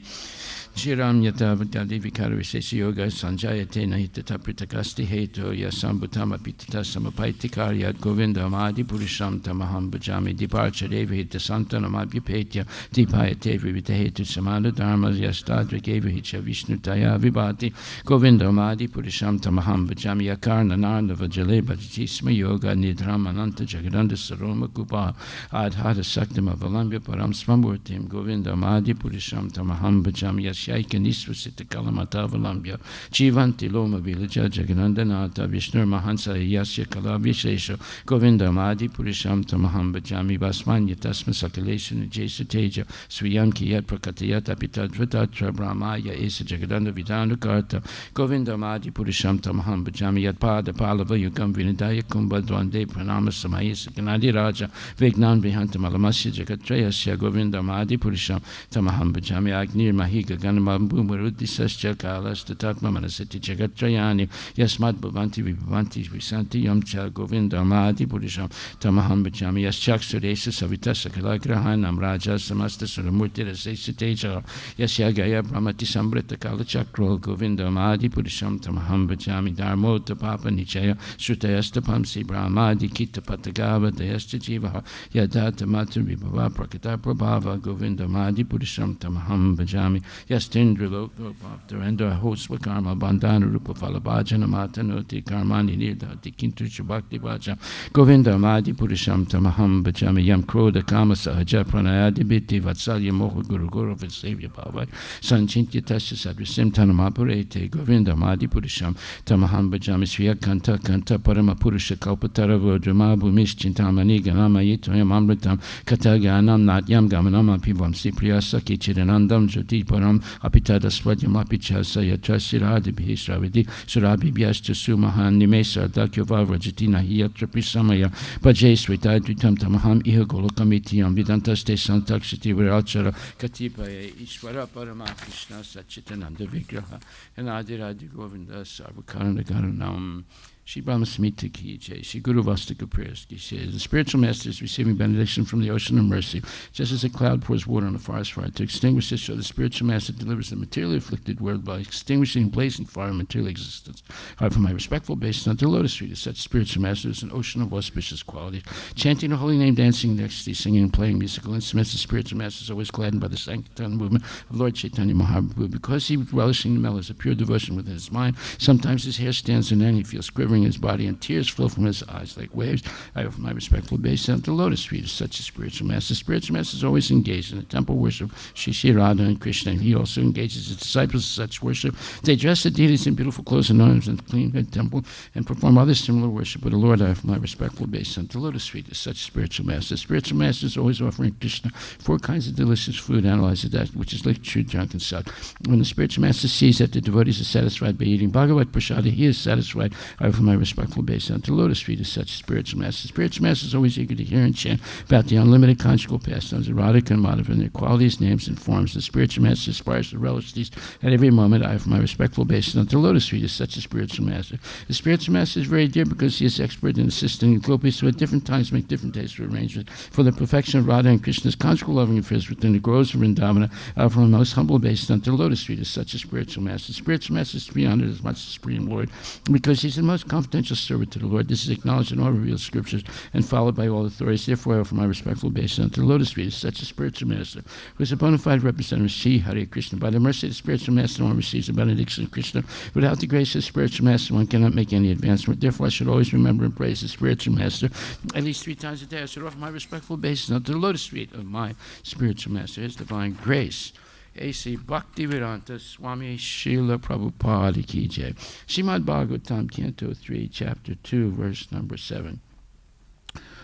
D: Shiram Yata Vajadi Vikarvisesi Yoga Sanjayate Nahita Tapritakasti Heto Yasambutama Pitita Samapaitikariat Govindam Adi Purisham Tamaham Bhajami Diparcha Devi Hita Santana Mabhyapetya Dipayate Vivita Hetu Samana Dharma Yastadrik Eva Hicha Vishnu Taya Vibhati Govindam Adi Purisham Tamaham Bhajami Yakarna Narna Vajale Bhajisma Yoga Nidram Ananta Jagadanda Saroma Kupa Adhara Saktama Valambya Param Smamurtim Govindam Adi Purisham Tamaham Bhajami Yasyaika Nisvasita Kalamata Valambya Jivanti Loma Vilaja Jaganandanata Vishnu Mahansa Yasya Kalavishesha Govindam Adi Purisham Tamaham Bhajami Vasmanya Tasma Sakaleshan Jesa Teja Swiyanki Yat Prakatayat Apitadvatatra Brahmaya Esa Jagadanda Vidanu Karta Govindam Adi Purisham Tamaham Bhajami Yat Pada Palava Yugam Vinidaya Kumbadwande Pranama Samayasa Ganadi Raja Vignan Vihantam Alamasya Jagatrayasya Govindam Adi Purisham Tamaham Bhajami Agnir Mahiga Ganamambu Marudisasya Kalas Tatatma Manasati Jagatrayani Yasmat Bhavanti Vibhavanti Visanti Yamcha Govindam Adi Purisham Tamaham Bhajami Yaschak Suresa Savitasa Kalagrahanam Raja Samasta Suramurti Rasesa Teja Yasya Gaya Brahmati Sambrita Kala Chakro Govindam Adi Purisham Tamaham Bhajami Dharmota Papa Nichaya Shrutayasta Pamsi Brahmadi Kita Patagava Dayasta Jivaha Yadata Matu Vibhava Prakata Prabhava Govindam Adi Purisham Tamaham Bhajami Yastindra Loko Bhaktarendra Hosva Karma Bandhana Rupa Falabhajana Matanoti Karmani Nirdhati Kintu Shabakti Vaja Govindam Adi Purisham Tamaham Bhajami Yam Kroda Kama Sahaja Pranayadi Biti Vatsalya Moha Guru Guru Vasavya Bhavai Sanchintya Tasya Sadvisim Tanamapurete Govindam Adi Purisham Tamaham Bhajami Sriya Kanta Kanta Parama Purusha Kalpatara Vodrama Bhumish Chintamani Ganama Yitoyam Amritam Kataganam Natyam Gamanam Apivam Sipriya Saki Chiranandam Jyoti Param Apitada Swadhyam Apichasa Yatrasiradi Bhisravidi Surabi Vyascha Sumahan Nimesa Dakyova Rajatina Hiyatra Pisamaya Bhajay Svetadvitam Tamaham Iha Golokamitiam Vidantaste Santakshiti Virachara Katipaya Ishvara Parama Krishna Sachitananda Vigraha and Adiradi Govinda Sarvakarana Garanam Shri Brahma Smita Ki Jai, Shri Guru Vastika Prayers Ki says, the spiritual master is receiving benediction from the ocean of mercy, just as a cloud pours water on a forest fire to extinguish it, so the spiritual master delivers the materially afflicted world by extinguishing and blazing fire in material existence. I, for my respectful obeisance unto the lotus feet of such spiritual master is an ocean of auspicious qualities. Chanting the holy name, dancing in ecstasy, singing and playing musical instruments, the spiritual master is always gladdened by the sanctity movement of Lord Chaitanya Mahaprabhu. Because he relishing the mellows of pure devotion within his mind, sometimes his hair stands on end, he feels quivering in his body, and tears flow from his eyes like waves. I offer my respectful obeisance unto the lotus feet of such a spiritual master. Spiritual master is always engaged in the temple worship of Shri Radha and Krishna, and he also engages his disciples in such worship. They dress the deities in beautiful clothes and ornaments in the clean temple and perform other similar worship. But the Lord, I offer my respectful obeisance unto the lotus feet of such a spiritual master. Spiritual master is always offering Krishna 4 kinds of delicious food, analyzes that which is like true drunk and sad. When the spiritual master sees that the devotees are satisfied by eating Bhagavad Prasada, he is satisfied. I offer my respectful based on the lotus feet of such spiritual masters. Spiritual masters is always eager to hear and chant about the unlimited conjugal pastimes of Radhika and Madhava and their qualities, names, and forms. The spiritual master aspires to relish these at every moment. I offer my respectful based on the lotus feet of such a spiritual master. The spiritual master is very dear because he is expert in assisting the gopis who at different times make different days for arrangement for the perfection of Radha and Krishna's conjugal loving affairs within the groves of Vrindavana. I offer my most humble based on the lotus feet of such a spiritual master. The spiritual master is to be honored as much as Supreme Lord because he's the most confidential servant to the Lord. This is acknowledged in all revealed scriptures and followed by all authorities. Therefore, I offer my respectful obeisance unto the Lotus Feet, such a spiritual master, who is a bona fide representative of Sri Hare Krishna. By the mercy of the spiritual master, one receives the benediction of Krishna. Without the grace of the spiritual master, one cannot make any advancement. Therefore, I should always remember and praise the spiritual master at least 3 times a day. I should offer my respectful obeisance unto the Lotus Feet of my spiritual master, his divine grace. A.C. Bhaktivedanta Swami Srila Prabhupada Ki Jai. Srimad Bhagavatam, Canto 3, Chapter 2, verse number 7.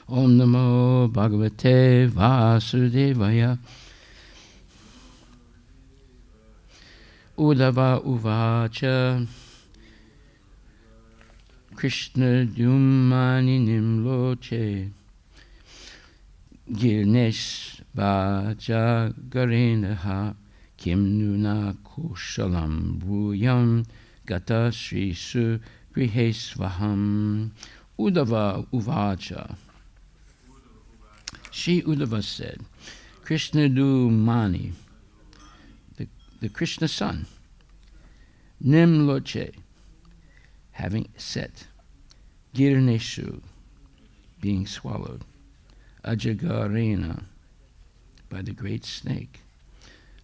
D: Om Namo Bhagavate Vasudevaya. Uddhava Uvacha. Krishna Dumani Nimloche. Girnesh Vaja Garenaha. Kim nuna kushalam bruyam gata sri su grihesvaham. Uddhava uvacha. She Uddhava said, Krishna Dumani, the Krishna son, Nimloche, having set, Girneshu, being swallowed, Ajagarena, by the great snake,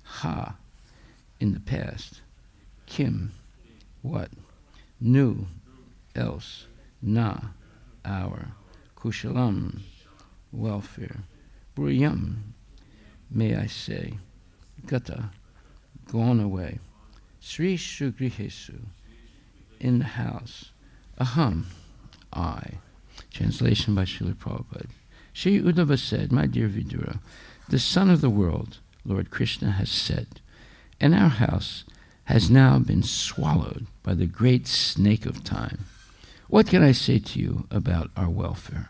D: Ha, in the past, Kim, what, Nu, else, Na, our, Kushalam, welfare, Bruyam, may I say, Gata, gone away, Sri Sugrihesu, in the house, Aham, I. Translation by Srila Prabhupada. Sri Uddhava said, my dear Vidura, the son of the world, Lord Krishna has said, and our house has now been swallowed by the great snake of time. What can I say to you about our welfare?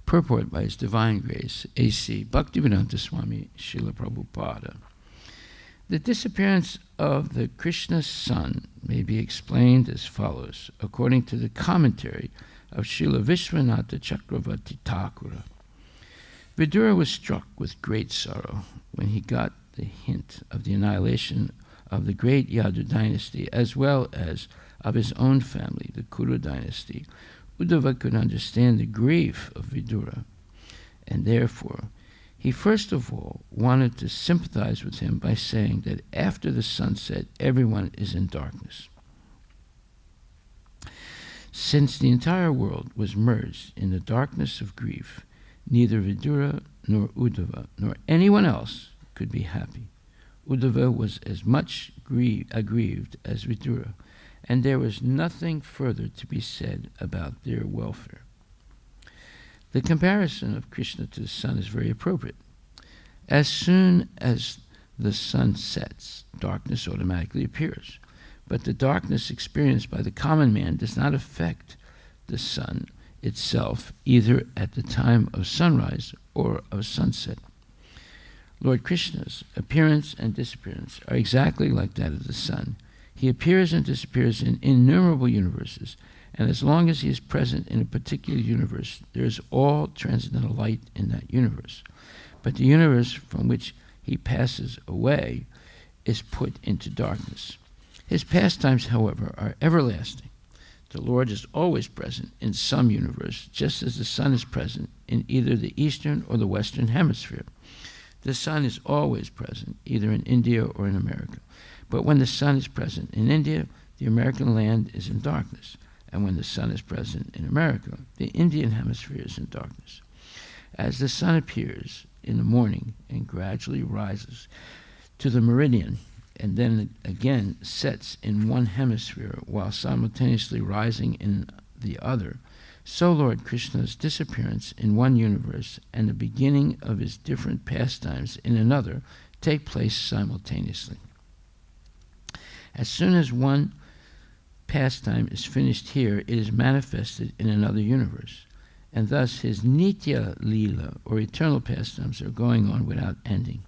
D: Purport by His Divine Grace, A.C. Bhaktivedanta Swami Srila Prabhupada. The disappearance of the Krishna son may be explained as follows, according to the commentary of Srila Vishwanatha Chakravarti Thakura. Vidura was struck with great sorrow when he got the hint of the annihilation of the great Yadu dynasty, as well as of his own family, the Kuru dynasty. Uddhava could understand the grief of Vidura, and therefore he first of all wanted to sympathize with him by saying that after the sunset, everyone is in darkness. Since the entire world was merged in the darkness of grief, neither Vidura nor Uddhava nor anyone else could be happy. Uddhava was as much aggrieved as Vidura, and there was nothing further to be said about their welfare. The comparison of Krishna to the sun is very appropriate. As soon as the sun sets, darkness automatically appears. But the darkness experienced by the common man does not affect the sun itself, either at the time of sunrise or of sunset. Lord Krishna's appearance and disappearance are exactly like that of the sun. He appears and disappears in innumerable universes, and as long as he is present in a particular universe, there is all transcendental light in that universe. But the universe from which he passes away is put into darkness. His pastimes, however, are everlasting. The Lord is always present in some universe, just as the sun is present in either the eastern or the western hemisphere. The sun is always present, either in India or in America. But when the sun is present in India, the American land is in darkness. And when the sun is present in America, the Indian hemisphere is in darkness. As the sun appears in the morning and gradually rises to the meridian, and then again sets in one hemisphere while simultaneously rising in the other, so Lord Krishna's disappearance in one universe and the beginning of his different pastimes in another take place simultaneously. As soon as one pastime is finished here, it is manifested in another universe, and thus his Nitya Leela, or eternal pastimes, are going on without ending.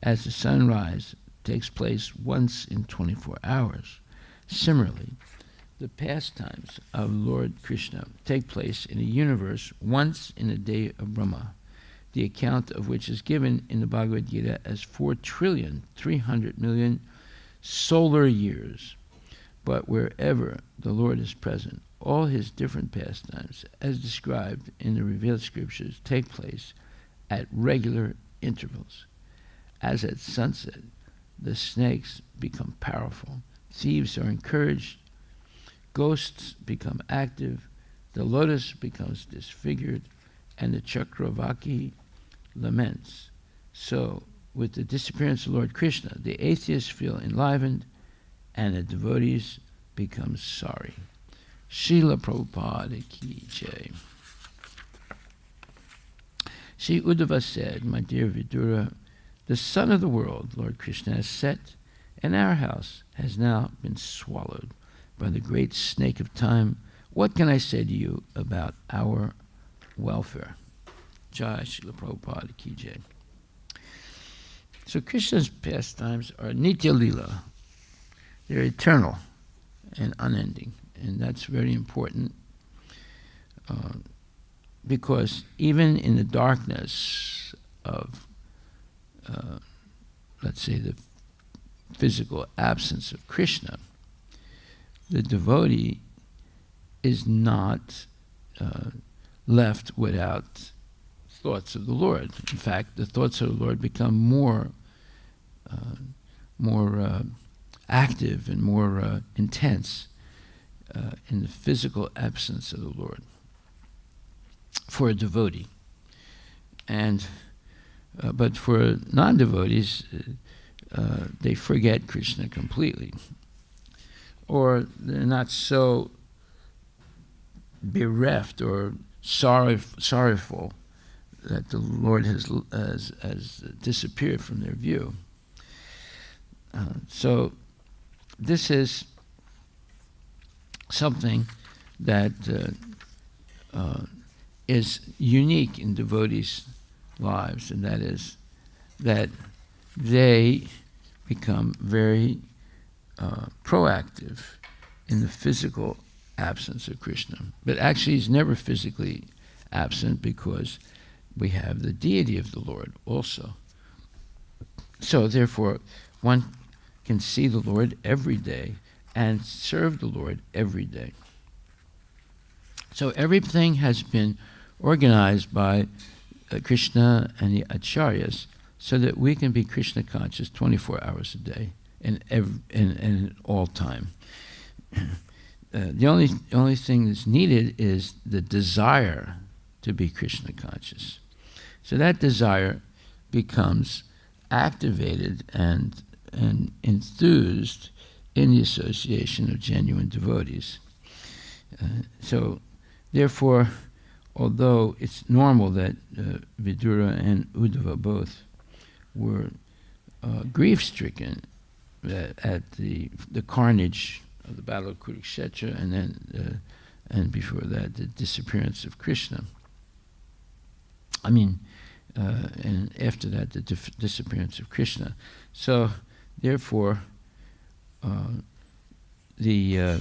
D: As the sunrise takes place once in 24 hours, similarly, the pastimes of Lord Krishna take place in a universe once in a day of Brahma, the account of which is given in the Bhagavad Gita as 4,300,000,000 solar years. But wherever the Lord is present, all his different pastimes, as described in the revealed scriptures, take place at regular intervals. As at sunset, the snakes become powerful, thieves are encouraged, ghosts become active, the lotus becomes disfigured, and the Chakravaki laments. So, with the disappearance of Lord Krishna, the atheists feel enlivened, and the devotees become sorry. Srila Prabhupada ki jai. Sri Uddhava said, my dear Vidura, the sun of the world, Lord Krishna, has set, and our house has now been swallowed by the great snake of time. What can I say to you about our welfare? Jai Srila Prabhupada ki jai. So Krishna's pastimes are Nitya Lila. They're eternal and unending. And that's very important because even in the darkness of, let's say, the physical absence of Krishna, the devotee is not left without thoughts of the Lord. In fact, the thoughts of the Lord become more active and more intense in the physical absence of the Lord for a devotee. And but for non-devotees, they forget Krishna completely, or they're not so bereft or sorrowful that the Lord has disappeared from their view. So this is something that is unique in devotees' lives, and that is that they become very proactive in the physical absence of Krishna. But actually he's never physically absent because we have the deity of the Lord also. So therefore, one can see the Lord every day and serve the Lord every day. So everything has been organized by Krishna and the Acharyas so that we can be Krishna conscious 24 hours a day and all time. The only thing that's needed is the desire to be Krishna conscious. So that desire becomes activated and enthused in the association of genuine devotees. So therefore, although it's normal that Vidura and Uddhava both were grief-stricken at the carnage of the Battle of Kurukshetra, and then and before that the disappearance of Krishna. And after that the disappearance of Krishna. So therefore, the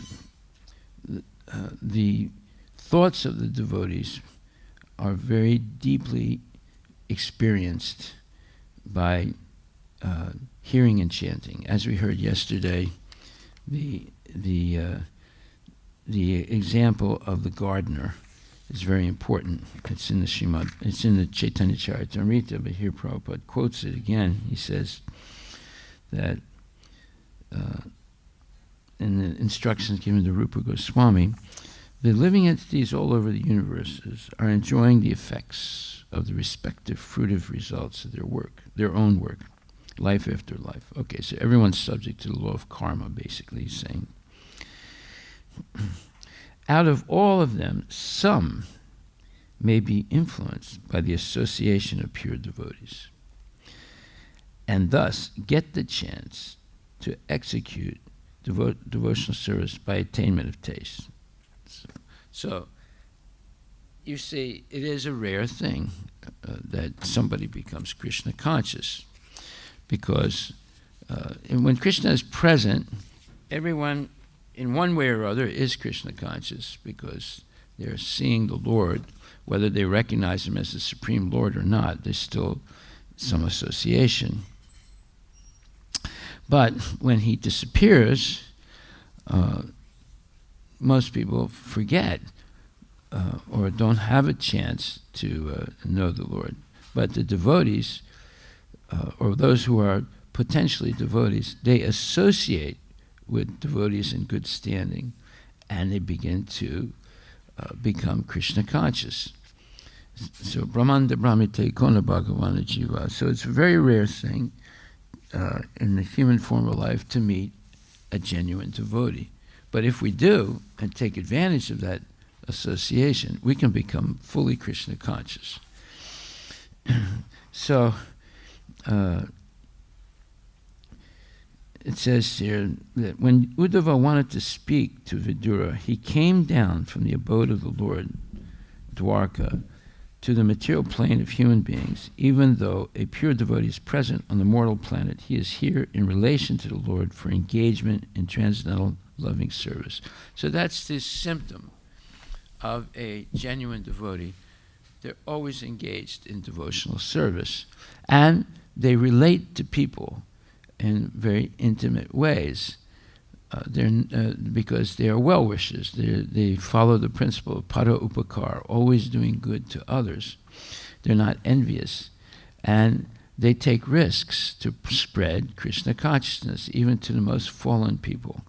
D: thoughts of the devotees are very deeply experienced by hearing and chanting. As we heard yesterday, the example of the gardener is very important. It's in the Chaitanya Charitamrita, but here Prabhupada quotes it again. He says that in the instructions given to Rupa Goswami, the living entities all over the universes are enjoying the effects of the respective fruitive results of their work, their own work, life after life. Okay, so everyone's subject to the law of karma, basically, he's saying. Out of all of them, some may be influenced by the association of pure devotees, and thus get the chance to execute devotional service by attainment of taste. So you see, it is a rare thing that somebody becomes Krishna conscious, because when Krishna is present, everyone in one way or other is Krishna conscious, because they're seeing the Lord. Whether they recognize him as the Supreme Lord or not, there's still some association. But when he disappears, most people forget or don't have a chance to know the Lord. But the devotees, or those who are potentially devotees, they associate with devotees in good standing, and they begin to become Krishna conscious. So Brahmanda Brahmite Kona Bhagavana Jiva. So it's a very rare thing in the human form of life to meet a genuine devotee. But if we do and take advantage of that association, we can become fully Krishna conscious. So it says here that when Uddhava wanted to speak to Vidura, he came down from the abode of the Lord, Dwarka, to the material plane of human beings. Even though a pure devotee is present on the mortal planet, he is here in relation to the Lord for engagement in transcendental loving service. So that's the symptom of a genuine devotee. They're always engaged in devotional service, and they relate to people in very intimate ways. Because they are well-wishers. They follow the principle of para upakar, always doing good to others. They're not envious. And they take risks to spread Krishna consciousness, even to the most fallen people.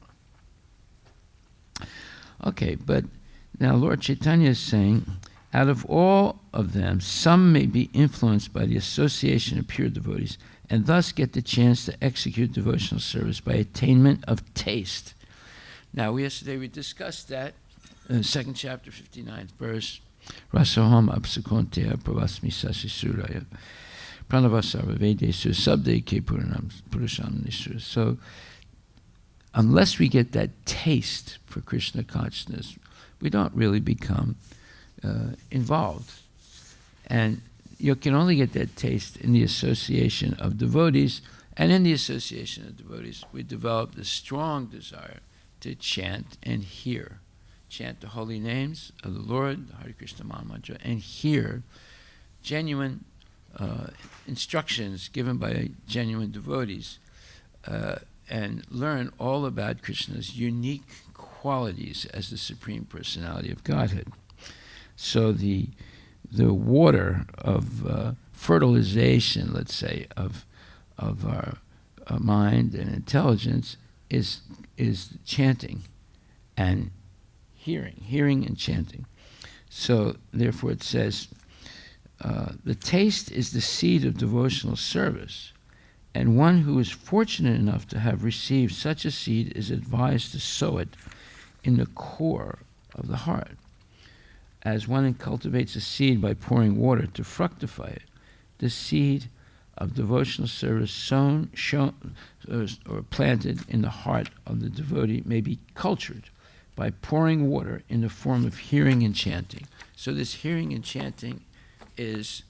D: Okay, but now Lord Chaitanya is saying, out of all of them, some may be influenced by the association of pure devotees, and thus get the chance to execute devotional service by attainment of taste. Now, yesterday we discussed that in the second chapter, 59th verse. Rasaham apsakonteya pravasmi sasisuraya pranavasarva vedesu sabde ke purusham nisura. So, unless we get that taste for Krishna consciousness, we don't really become involved. And you can only get that taste in the association of devotees, and in the association of devotees, we develop the strong desire to chant and hear. Chant the holy names of the Lord, the Hare Krishna Maha Mantra, and hear genuine instructions given by genuine devotees, and learn all about Krishna's unique qualities as the Supreme Personality of Godhead. So the water of fertilization, let's say, of our mind and intelligence is chanting and hearing and chanting. So therefore it says, the taste is the seed of devotional service, and one who is fortunate enough to have received such a seed is advised to sow it in the core of the heart. As one cultivates a seed by pouring water to fructify it, the seed of devotional service sown or planted in the heart of the devotee may be cultured by pouring water in the form of hearing and chanting. So this hearing and chanting is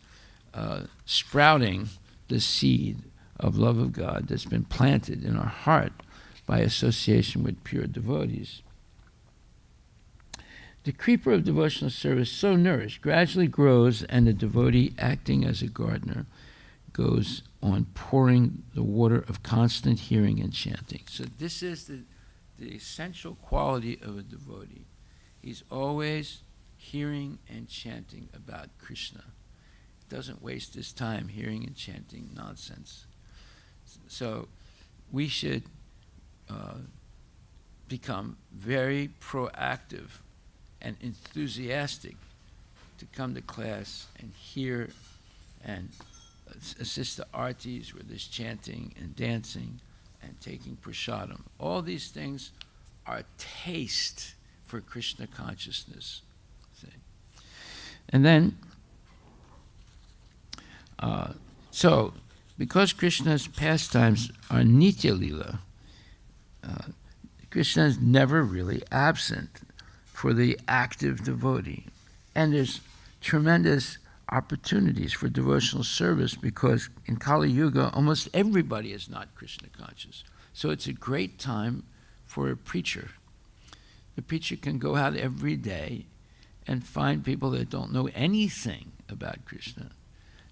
D: sprouting the seed of love of God that's been planted in our heart by association with pure devotees. The creeper of devotional service, so nourished, gradually grows, and the devotee, acting as a gardener, goes on pouring the water of constant hearing and chanting. So this is the essential quality of a devotee. He's always hearing and chanting about Krishna. He doesn't waste his time hearing and chanting nonsense. So we should become very proactive and enthusiastic to come to class and hear and assist the artis where there's chanting and dancing and taking prasadam. All these things are taste for Krishna consciousness. See? And then, so because Krishna's pastimes are Nitya Lila, Krishna is never really absent for the active devotee. And there's tremendous opportunities for devotional service because in Kali Yuga, almost everybody is not Krishna conscious. So it's a great time for a preacher. The preacher can go out every day and find people that don't know anything about Krishna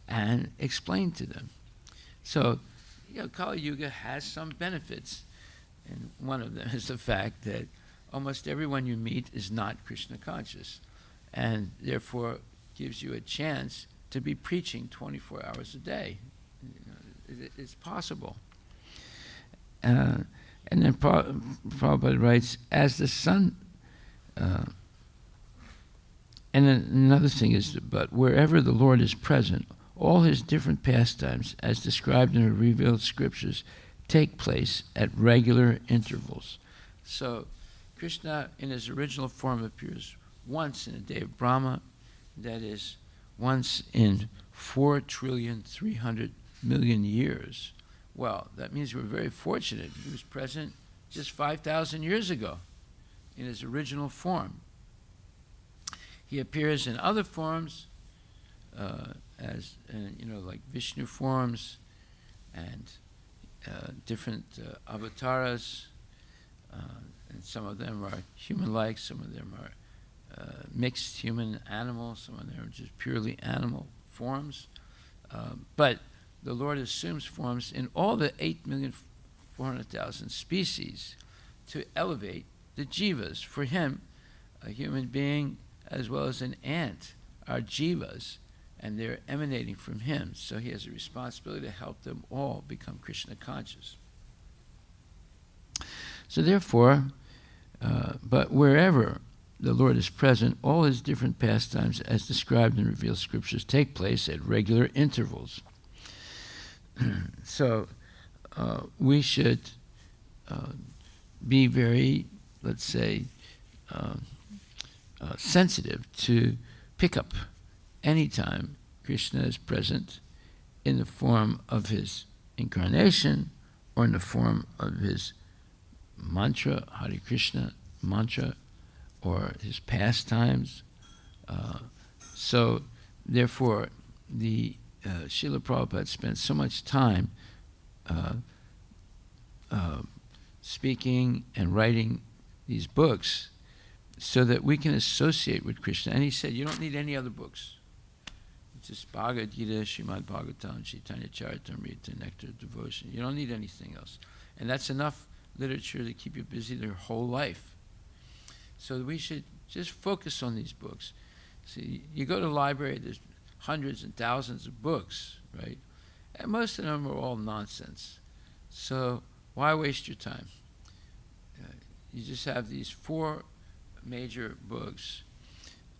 D: and explain to them. So, Kali Yuga has some benefits. And one of them is the fact that almost everyone you meet is not Krishna conscious, and therefore gives you a chance to be preaching 24 hours a day. It's possible. And then Prabhupada writes, as the sun, and then another thing is, but wherever the Lord is present, all his different pastimes, as described in the revealed scriptures, take place at regular intervals. So Krishna in his original form appears once in a day of Brahma, that is, once in 4,300,000,000,000 years. Well, that means we're very fortunate. He was present just 5,000 years ago in his original form. He appears in other forms, like Vishnu forms and different avatars, and some of them are human-like, some of them are mixed human-animal, some of them are just purely animal forms. But the Lord assumes forms in all the 8,400,000 species to elevate the jivas. For him, a human being as well as an ant are jivas, and they're emanating from him. So he has a responsibility to help them all become Krishna conscious. So therefore, but wherever the Lord is present, all his different pastimes, as described in revealed scriptures, take place at regular intervals. So we should be very, let's say, sensitive to pick up anytime Krishna is present in the form of his incarnation or in the form of his mantra, Hare Krishna mantra, or his pastimes. So therefore, the Srila Prabhupada spent so much time speaking and writing these books so that we can associate with Krishna. And he said, you don't need any other books. It's just Bhagavad Gita, Srimad Bhagavatam, Chaitanya Charitamrita, Nectar of Devotion. You don't need anything else. And that's enough literature to keep you busy their whole life. So we should just focus on these books. See, you go to the library, there's hundreds and thousands of books, right? And most of them are all nonsense. So why waste your time? You just have these 4 major books,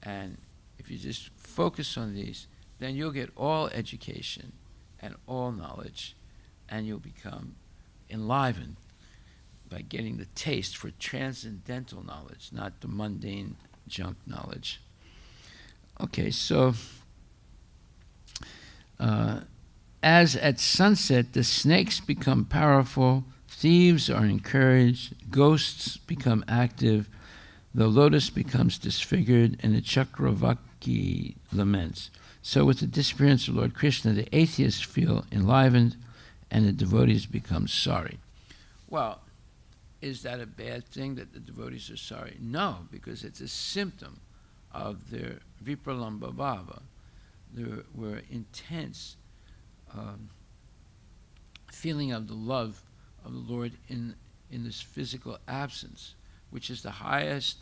D: and if you just focus on these, then you'll get all education and all knowledge, and you'll become enlivened by getting the taste for transcendental knowledge, not the mundane junk knowledge. Okay, so as at sunset the snakes become powerful, thieves are encouraged, ghosts become active, the lotus becomes disfigured, and the Chakravaki laments. So with the disappearance of Lord Krishna, the atheists feel enlivened, and the devotees become sorry. Well, is that a bad thing that the devotees are sorry? No, because it's a symptom of their vipralamba bhava. There were intense feeling of the love of the Lord in this physical absence, which is the highest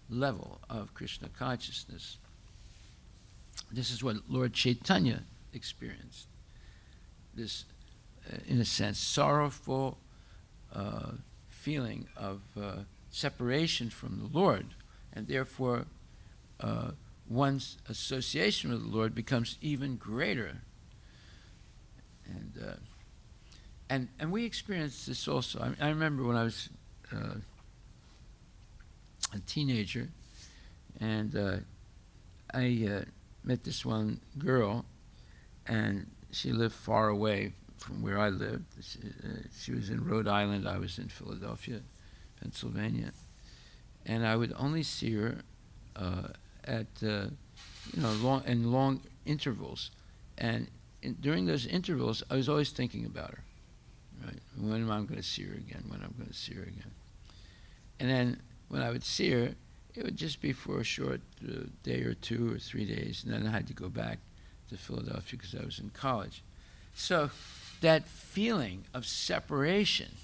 D: level of Krishna consciousness. This is what Lord Chaitanya experienced. This, in a sense, sorrowful feeling of separation from the Lord, and therefore one's association with the Lord becomes even greater. And we experienced this also. I remember when I was a teenager, and I met this one girl, and she lived far away from where I lived. She was in Rhode Island, I was in Philadelphia, Pennsylvania, and I would only see her at long intervals, and during those intervals, I was always thinking about her. Right? When am I going to see her again? When I'm going to see her again? And then when I would see her, it would just be for a short day or 2 or 3 days, and then I had to go back to Philadelphia because I was in college. So that feeling of separation,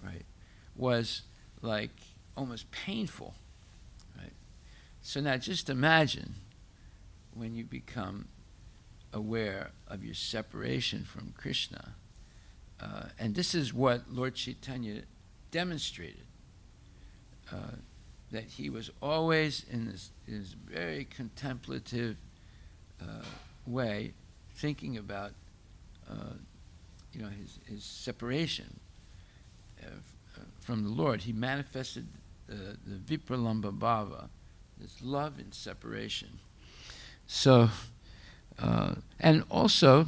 D: right, was like almost painful, right? So now just imagine when you become aware of your separation from Krishna. And this is what Lord Chaitanya demonstrated, that he was always in this very contemplative way, thinking about his separation from the Lord. He manifested the Vipralamba Bhava, this love in separation. So, and also,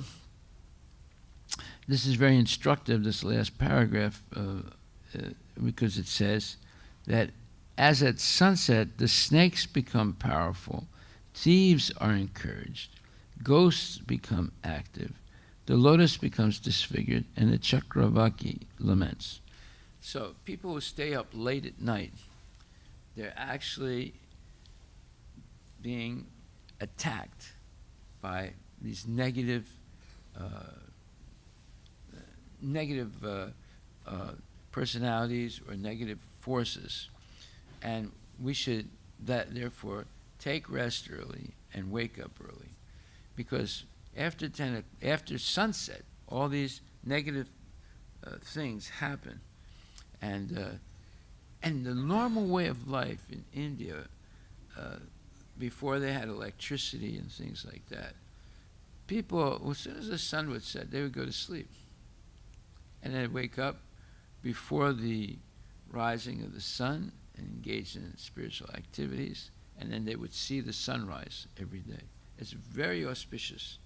D: this is very instructive, this last paragraph, because it says that as at sunset the snakes become powerful, thieves are encouraged, ghosts become active, the lotus becomes disfigured, and the Chakravaki laments. So people who stay up late at night, they're actually being attacked by these negative personalities or negative forces, and we should therefore take rest early and wake up early, because after sunset, all these negative things happen, and the normal way of life in India, before they had electricity and things like that, people, as soon as the sun would set, they would go to sleep, and they'd wake up before the rising of the sun and engage in spiritual activities, and then they would see the sunrise every day. It's a very auspicious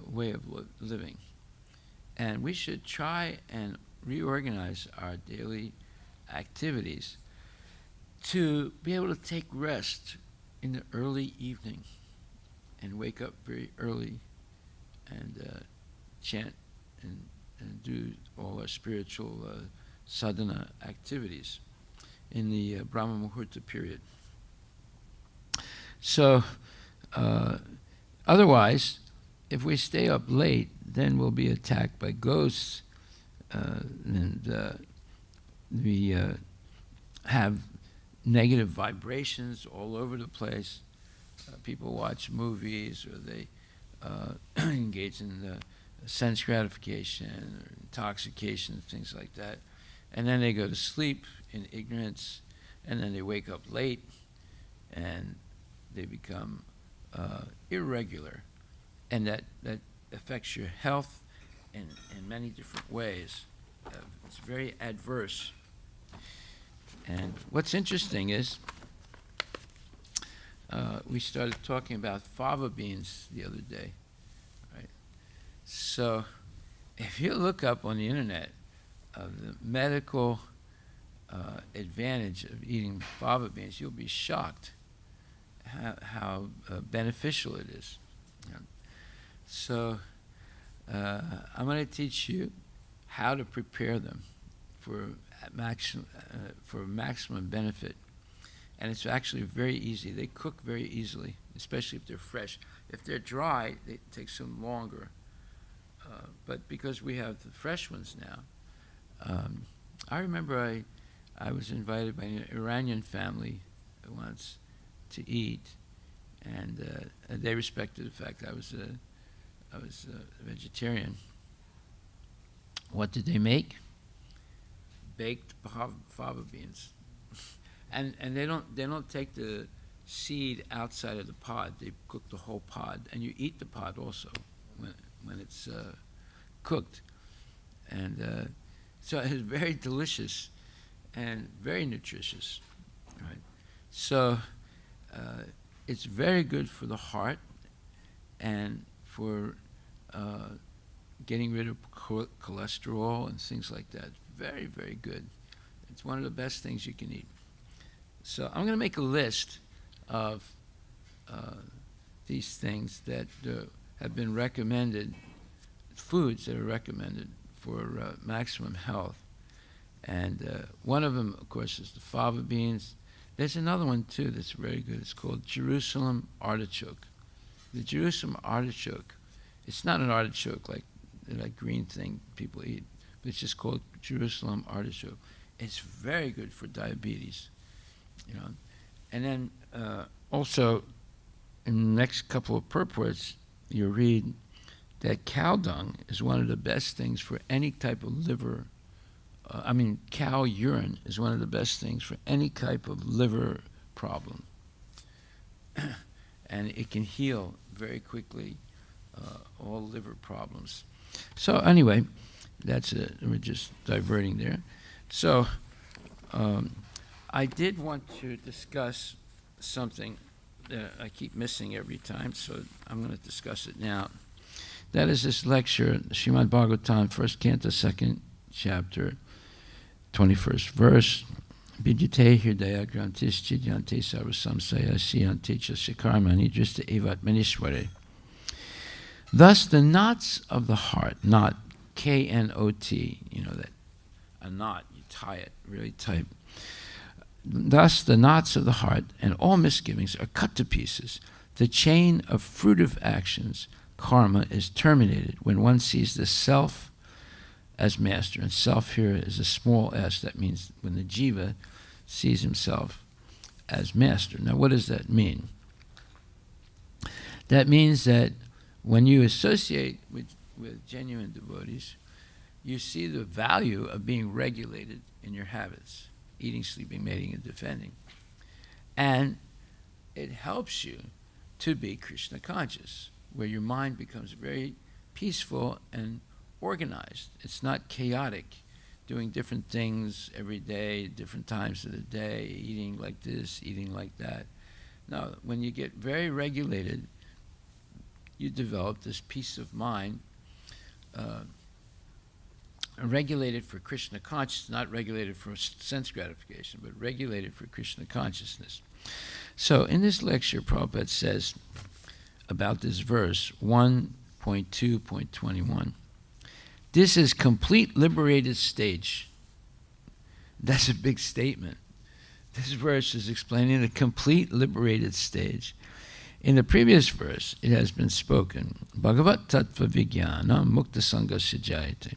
D: way of living. And we should try and reorganize our daily activities to be able to take rest in the early evening and wake up very early and chant and do all our spiritual sadhana activities in the Brahma Muhurta period. So, otherwise, if we stay up late, then we'll be attacked by ghosts, and we have negative vibrations all over the place. People watch movies, or they engage in sense gratification or intoxication, things like that. And then they go to sleep in ignorance, and then they wake up late, and they become irregular. And that affects your health in many different ways. It's very adverse. And what's interesting is we started talking about fava beans the other day, right? So if you look up on the internet of the medical advantage of eating fava beans, you'll be shocked how beneficial it is. You know? So I'm going to teach you how to prepare them for maximum benefit. And it's actually very easy. They cook very easily, especially if they're fresh. If they're dry, it takes them longer. But because we have the fresh ones now, I remember I was invited by an Iranian family once to eat, and they respected the fact I was a vegetarian. What did they make? Baked fava beans. And they don't take the seed outside of the pod. They cook the whole pod, and you eat the pod also when it's cooked. And so it's very delicious and very nutritious, right? So it's very good for the heart and for getting rid of cholesterol and things like that. Very, very good. It's one of the best things you can eat. So I'm going to make a list of these things that have been recommended, foods that are recommended for maximum health. And one of them, of course, is the fava beans. There's another one, too, that's very good. It's called Jerusalem artichoke. The Jerusalem artichoke, it's not an artichoke like green thing people eat, but it's just called Jerusalem artichoke. It's very good for diabetes, you know. And then also, in the next couple of purports, you read that cow dung is one of the best things for any type of liver. Cow urine is one of the best things for any type of liver problem. And it can heal very quickly all liver problems. So anyway, we're just diverting there. So I did want to discuss something that I keep missing every time, so I'm going to discuss it now. That is this lecture, Srimad Bhagavatam, 1st Canto, 2nd chapter, 21st verse. Vidyate hridaya grantis chidyante sarvasamsaya siyante cha shikarmani drista evat manishware. Thus the knots of the heart, knot, K-N-O-T, you know that, a knot, you tie it really tight. Thus the knots of the heart and all misgivings are cut to pieces. The chain of fruitive actions, karma, is terminated when one sees the self as master. And self here is a small s. That means when the jiva sees himself as master. Now what does that mean? That means that when you associate with genuine devotees, you see the value of being regulated in your habits. Eating, sleeping, mating, and defending. And it helps you to be Krishna conscious, where your mind becomes very peaceful and organized. It's not chaotic, doing different things every day, different times of the day, eating like this, eating like that. No, when you get very regulated, you develop this peace of mind, regulated for Krishna consciousness, not regulated for sense gratification, but regulated for Krishna consciousness. So in this lecture, Prabhupada says about this verse, 1.2.21, this is complete liberated stage. That's a big statement. This verse is explaining the complete liberated stage. In the previous verse, it has been spoken, Bhagavat Tattva Vijnana Mukta Sangha Sijayate.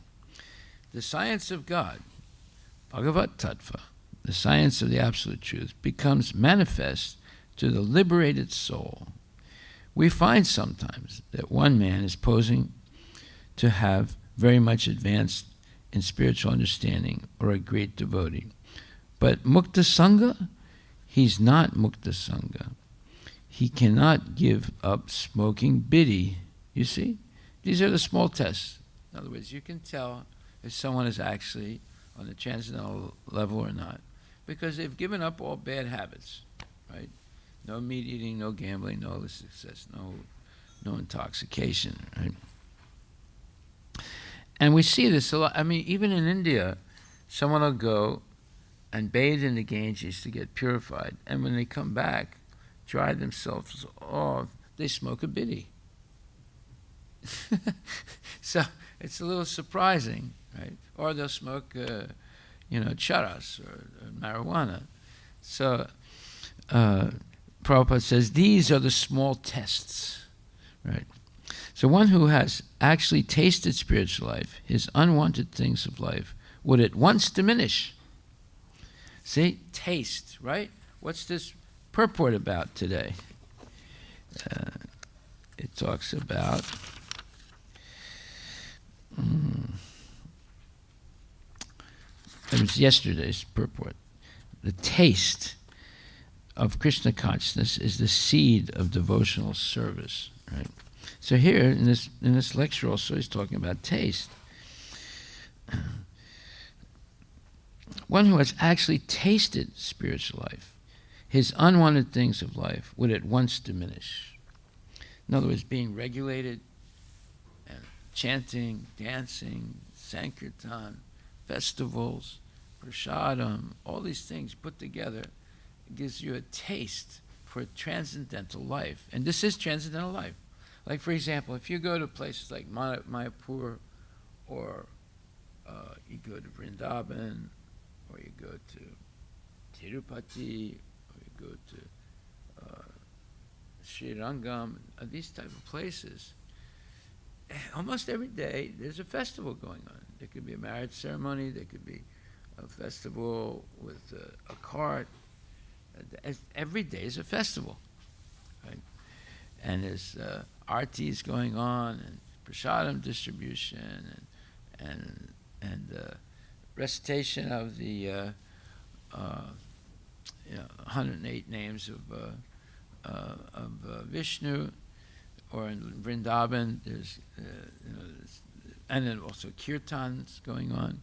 D: The science of God, Bhagavat Tattva, the science of the Absolute Truth, becomes manifest to the liberated soul. We find sometimes that one man is posing to have very much advanced in spiritual understanding or a great devotee. But Mukta Sangha, he's not Mukta Sangha. He cannot give up smoking bidi. You see? These are the small tests. In other words, you can tell if someone is actually on the transcendental level or not, because they've given up all bad habits, right? No meat eating, no gambling, no illicit success, no intoxication, right? And we see this a lot. I mean, even in India, someone will go and bathe in the Ganges to get purified, and when they come back, dry themselves off, they smoke a bidi. So it's a little surprising, right? Or they'll smoke, charas or marijuana. So Prabhupada says these are the small tests, right? So one who has actually tasted spiritual life, his unwanted things of life, would at once diminish. See, taste, right? What's this purport about today? It talks about it was yesterday's purport. The taste of Krishna consciousness is the seed of devotional service, right? So here in this lecture also he's talking about taste. One who has actually tasted spiritual life, his unwanted things of life would at once diminish. In other words, being regulated, and chanting, dancing, sankirtan, festivals, prashadam, all these things put together gives you a taste for transcendental life. And this is transcendental life. Like, for example, if you go to places like Mayapur, or you go to Vrindavan, or you go to Tirupati, or you go to Sri Rangam, these type of places, almost every day there's a festival going on. There could be a marriage ceremony, there could be a festival with a cart. Every day is a festival, right? And there's artis going on, and prasadam distribution, and recitation of the 108 names of Vishnu, or in Vrindavan there's and then also kirtans going on,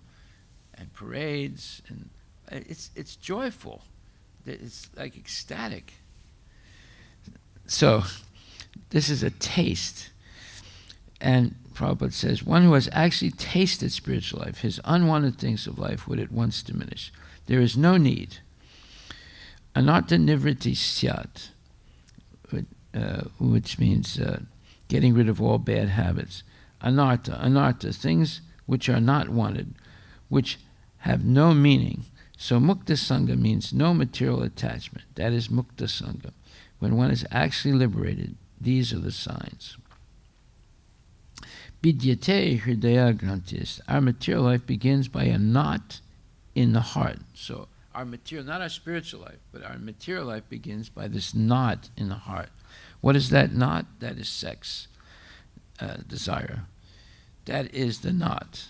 D: and parades, and it's joyful. It's like ecstatic. So this is a taste. And Prabhupada says, one who has actually tasted spiritual life, his unwanted things of life would at once diminish. There is no need. Anartha nivriti syat, which means getting rid of all bad habits. Anartha, things which are not wanted, which have no meaning. So mukta sangha means no material attachment. That is mukta sangha. When one is actually liberated, these are the signs. Vidyate hridaya grantis. Our material life begins by a knot in the heart. So our material, not our spiritual life, but our material life begins by this knot in the heart. What is that knot? That is sex, desire. That is the knot.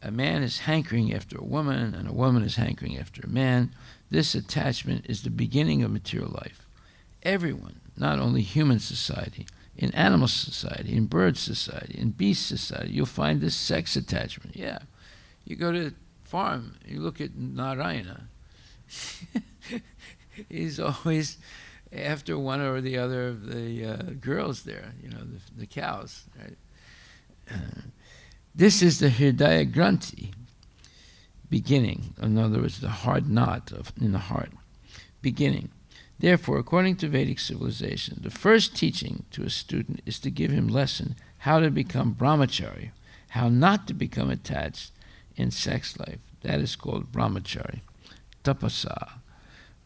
D: A man is hankering after a woman, and a woman is hankering after a man. This attachment is the beginning of material life. Everyone, not only human society, in animal society, in bird society, in beast society, you'll find this sex attachment. Yeah. You go to a farm, you look at Narayana. He's always after one or the other of the girls there, the cows. Right? This is the Hridaya Granthi, beginning. In other words, the hard knot in the heart, beginning. Therefore, according to Vedic civilization, the first teaching to a student is to give him lesson how to become brahmachari, how not to become attached in sex life. That is called brahmachari. Tapasa,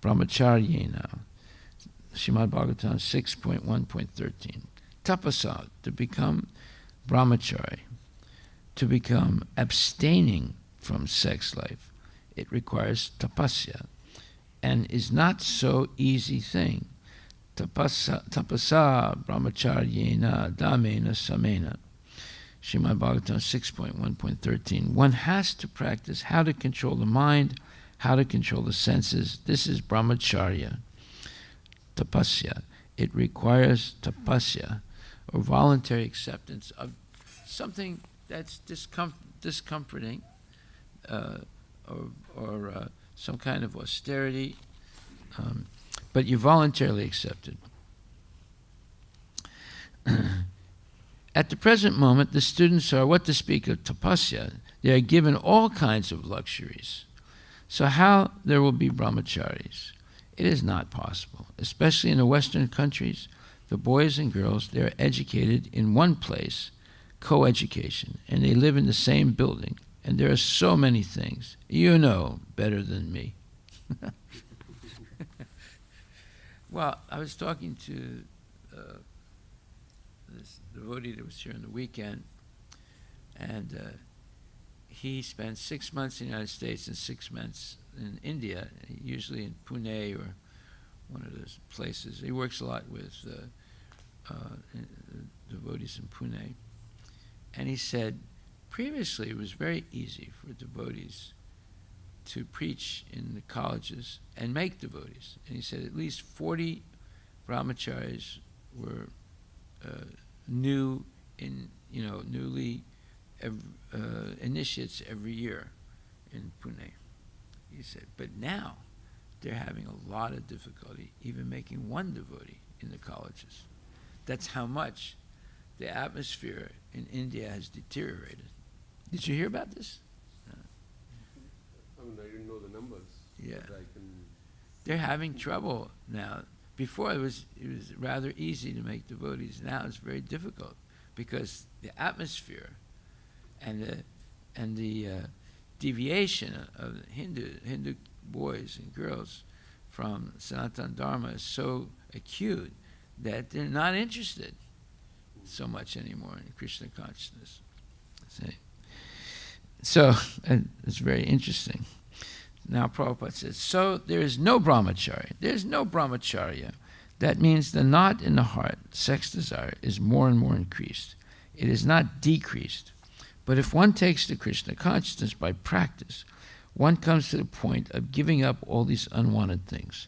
D: brahmacharyena. Srimad Bhagavatam 6.1.13. Tapasa, to become brahmachari, to become abstaining from sex life. It requires tapasya, and is not so easy thing. Tapasa brahmacharyena dhamena samena. Srimad Bhagavatam 6.1.13. One has to practice how to control the mind, how to control the senses. This is brahmacharya. Tapasya. It requires tapasya, or voluntary acceptance of something that's discomforting, or some kind of austerity, but you voluntarily accept it. At the present moment, the students are, what to speak of tapasya, they are given all kinds of luxuries. So how there will be brahmacharis? It is not possible, especially in the Western countries. The boys and girls, they are educated in one place, co-education, and they live in the same building, and there are so many things. You know better than me. Well, I was talking to this devotee that was here on the weekend, and he spent 6 months in the United States and 6 months in India, usually in Pune or one of those places. He works a lot with devotees in Pune. And he said, previously it was very easy for devotees to preach in the colleges and make devotees. And he said at least 40 brahmacharis were newly initiates every year in Pune. He said, but now they're having a lot of difficulty even making one devotee in the colleges. That's how much the atmosphere in India has deteriorated. Did you hear about this?
E: I didn't know the numbers.
D: Yeah. They're having trouble now. Before it was rather easy to make devotees. Now it's very difficult because the atmosphere and the deviation of Hindu boys and girls from Sanatana Dharma is so acute that they're not interested so much anymore in Krishna consciousness. See? So it's very interesting. Now Prabhupada says, so there is no brahmacharya. There's no brahmacharya. That means the knot in the heart, sex desire, is more and more increased. It is not decreased. But if one takes the Krishna consciousness by practice, one comes to the point of giving up all these unwanted things.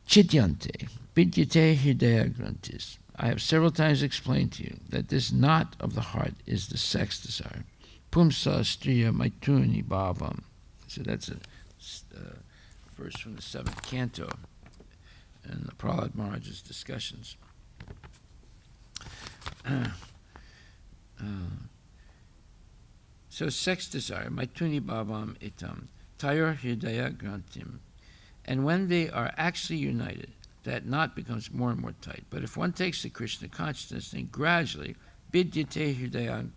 D: Chidyante, vidyate hridaya grantis. I have several times explained to you that this knot of the heart is the sex desire. Pumsa striya maituni bhavam. So that's a verse from the 7th canto in the Prahlad Maharaj's discussions. So sex desire, maituni bhavam itam, tayor hridaya grantim. And when they are actually united, that knot becomes more and more tight. But if one takes the Krishna consciousness, then gradually, vidyate hridaya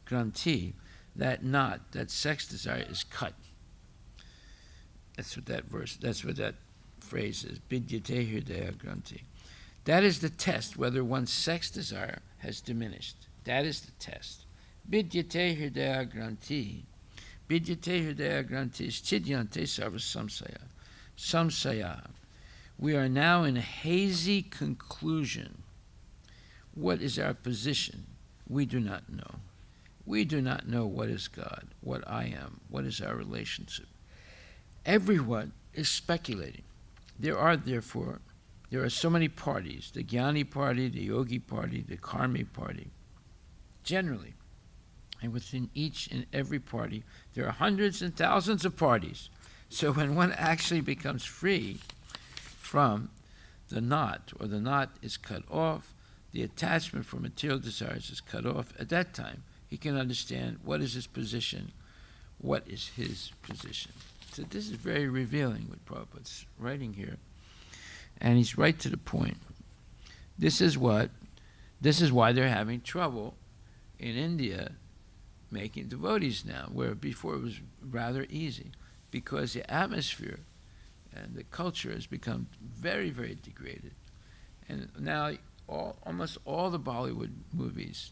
D: granti, that knot, that sex desire is cut. That's what that phrase is, vidyate hridaya granti. That is the test, whether one's sex desire has diminished. That is the test. Vidyate hridaya granti. Vidyate hridaya granti is chidyante sarva samsaya. Samsaya. We are now in a hazy conclusion. What is our position? We do not know. We do not know what is God, what I am, what is our relationship. Everyone is speculating. There are so many parties, the Jnani party, the Yogi party, the Karmi party. Generally, and within each and every party, there are hundreds and thousands of parties. So when one actually becomes free from the knot, or the knot is cut off, the attachment for material desires is cut off, at that time he can understand what is his position, what is his position. So this is very revealing what Prabhupada's writing here. And he's right to the point. This is why they're having trouble in India making devotees now, where before it was rather easy, because the atmosphere and the culture has become very, very degraded. And now almost all the Bollywood movies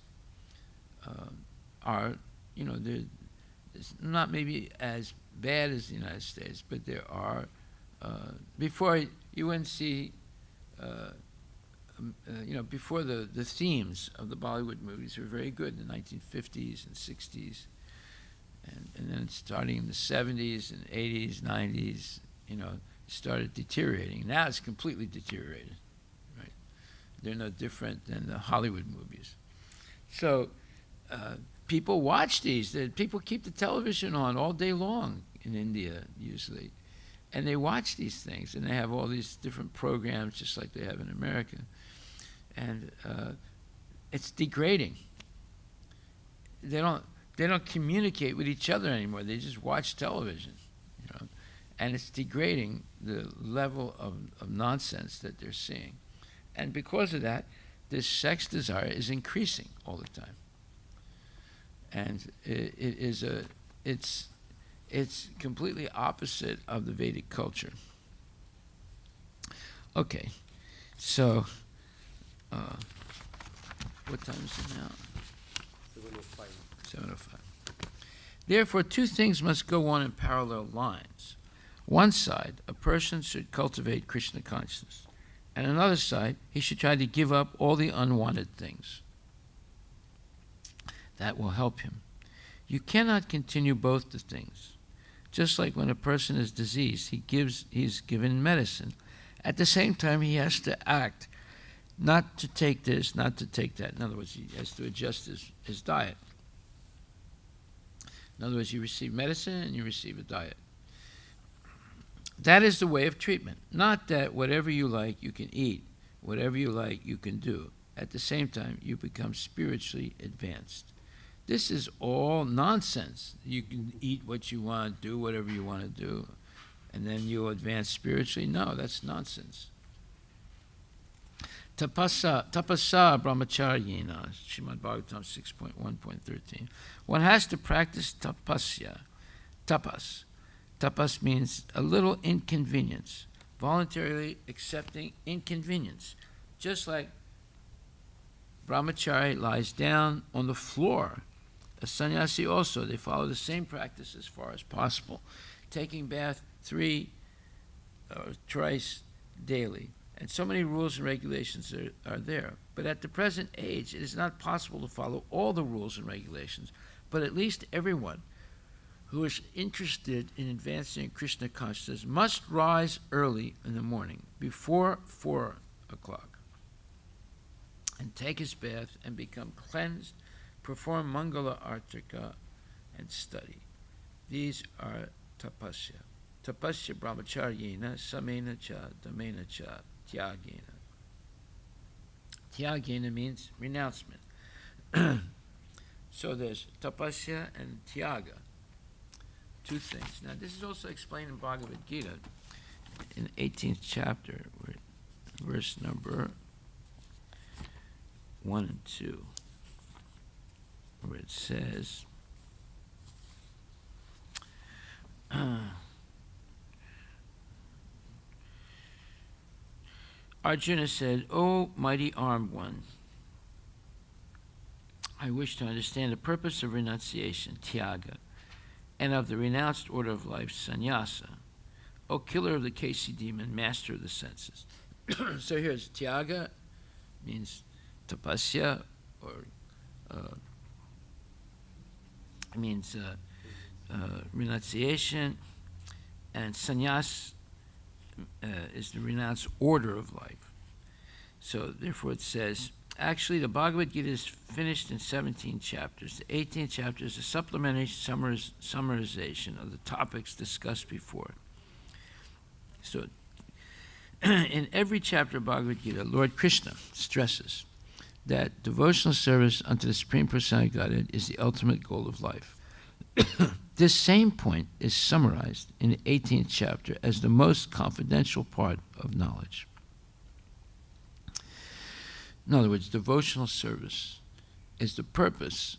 D: are, it's not maybe as bad as the United States, but there are, before you wouldn't see, before the themes of the Bollywood movies were very good in the 1950s and 60s, and then starting in the 70s and 80s, 90s, started deteriorating. Now it's completely deteriorated, right? They're no different than the Hollywood movies. So people watch these. People keep the television on all day long in India, usually. And they watch these things, and they have all these different programs, just like they have in America. And it's degrading. They don't communicate with each other anymore. They just watch television, and it's degrading the level of nonsense that they're seeing. And because of that, this sex desire is increasing all the time. And it's completely opposite of the Vedic culture. Okay, so what time is it now?
E: 7:05.
D: 7:05. Therefore, two things must go on in parallel lines. One side, a person should cultivate Krishna consciousness. And another side, he should try to give up all the unwanted things. That will help him. You cannot continue both the things. Just like when a person is diseased, he's given medicine. At the same time, he has to act, not to take this, not to take that. In other words, he has to adjust his diet. In other words, you receive medicine and you receive a diet. That is the way of treatment. Not that whatever you like, you can eat. Whatever you like, you can do. At the same time, you become spiritually advanced. This is all nonsense. You can eat what you want, do whatever you want to do, and then you'll advance spiritually. No, that's nonsense. Tapasa brahmacharyena, Srimad Bhagavatam 6.1.13. One has to practice tapasya, tapas. Tapas means a little inconvenience, voluntarily accepting inconvenience. Just like brahmachari lies down on the floor, a sannyasi also, they follow the same practice as far as possible. taking bath twice daily. And so many rules and regulations are there. But at the present age, it is not possible to follow all the rules and regulations. But at least everyone who is interested in advancing Krishna consciousness must rise early in the morning, before 4 o'clock, and take his bath and become cleansed, perform Mangala Aarti and study. These are tapasya. Tapasya brahmacharyena, samena cha, damena cha, tyagena. Tyagena means renouncement. So there's tapasya and tyaga, two things. Now this is also explained in Bhagavad Gita in the 18th chapter, verse number 1 and 2, where it says, Arjuna said, "O mighty armed one, I wish to understand the purpose of renunciation, tyaga, and of the renounced order of life, sannyasa. O killer of the Kasi demon, master of the senses." So here's tyaga, means tapasya, or means renunciation, and sannyas is the renounced order of life. So therefore it says, actually the Bhagavad Gita is finished in 17 chapters. The 18th chapter is a supplementary summarization of the topics discussed before. So in every chapter of Bhagavad Gita, Lord Krishna stresses that devotional service unto the Supreme Personality of Godhead is the ultimate goal of life. This same point is summarized in the 18th chapter as the most confidential part of knowledge. In other words, devotional service is the purpose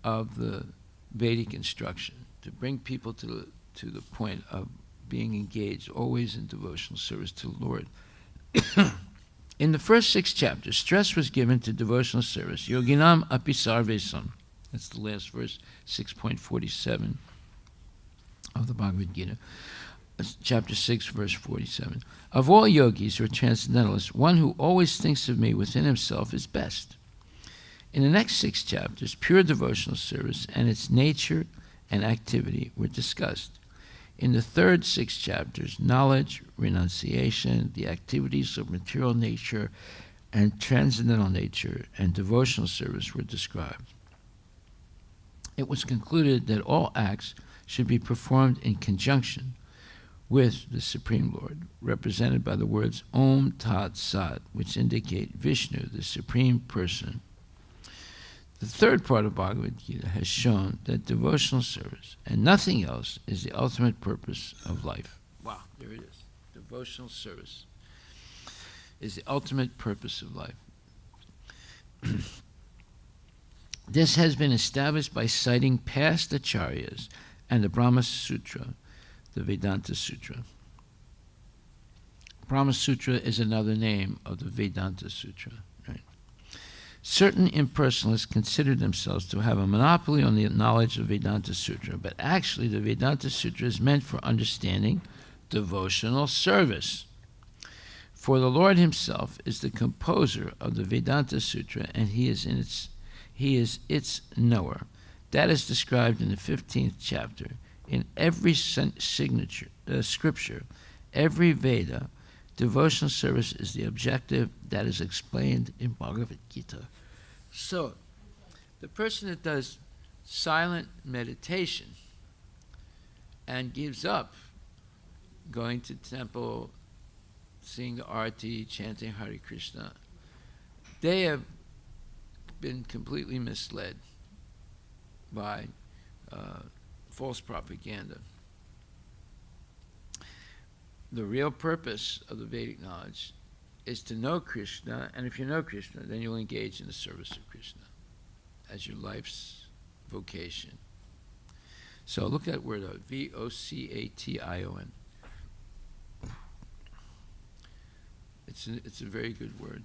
D: of the Vedic instruction, to bring people to the point of being engaged always in devotional service to the Lord. In the first 6 chapters, stress was given to devotional service. Yoginam api sarvesam. That's the last verse, 6.47 of the Bhagavad Gita. Chapter 6, verse 47. Of all yogis or transcendentalists, one who always thinks of me within himself is best. In the next 6 chapters, pure devotional service and its nature and activity were discussed. In the third 6 chapters, knowledge, renunciation, the activities of material nature and transcendental nature and devotional service were described. It was concluded that all acts should be performed in conjunction with the Supreme Lord, represented by the words Om Tat Sat, which indicate Vishnu, the Supreme Person. The third part of Bhagavad Gita has shown that devotional service and nothing else is the ultimate purpose of life. Wow, there it is. Devotional service is the ultimate purpose of life. This has been established by citing past acharyas and the Brahma Sutra, the Vedanta Sutra. Brahma Sutra is another name of the Vedanta Sutra. Right? Certain impersonalists consider themselves to have a monopoly on the knowledge of Vedanta Sutra, but actually the Vedanta Sutra is meant for understanding devotional service. For the Lord himself is the composer of the Vedanta Sutra, and he is its knower. That is described in the 15th chapter. In every scripture, every Veda, devotional service is the objective that is explained in Bhagavad Gita. So, the person that does silent meditation and gives up going to temple, seeing the Aarti, chanting Hare Krishna, they have been completely misled by false propaganda. The real purpose of the Vedic knowledge is to know Krishna, and if you know Krishna, then you'll engage in the service of Krishna as your life's vocation. So look at that word, V-O-C-A-T-I-O-N. It's a very good word.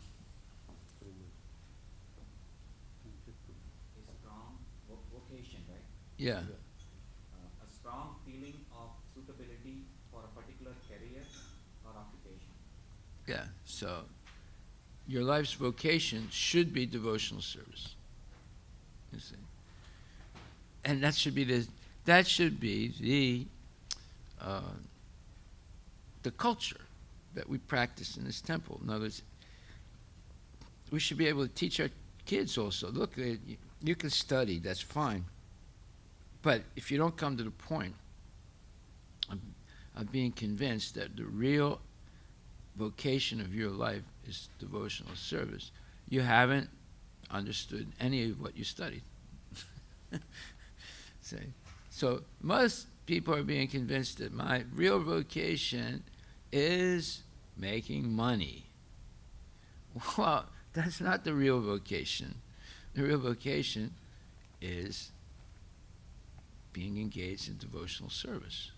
F: Vocation, right?
D: Yeah.
F: A strong feeling of suitability
D: Yeah, so your life's vocation should be devotional service. You see, and that should be the culture that we practice in this temple. In other words, we should be able to teach our kids also. Look, you can study, that's fine, but if you don't come to the point of being convinced that the real vocation of your life is devotional service, you haven't understood any of what you studied. See? So most people are being convinced that my real vocation is making money. Well, that's not the real vocation. The real vocation is being engaged in devotional service.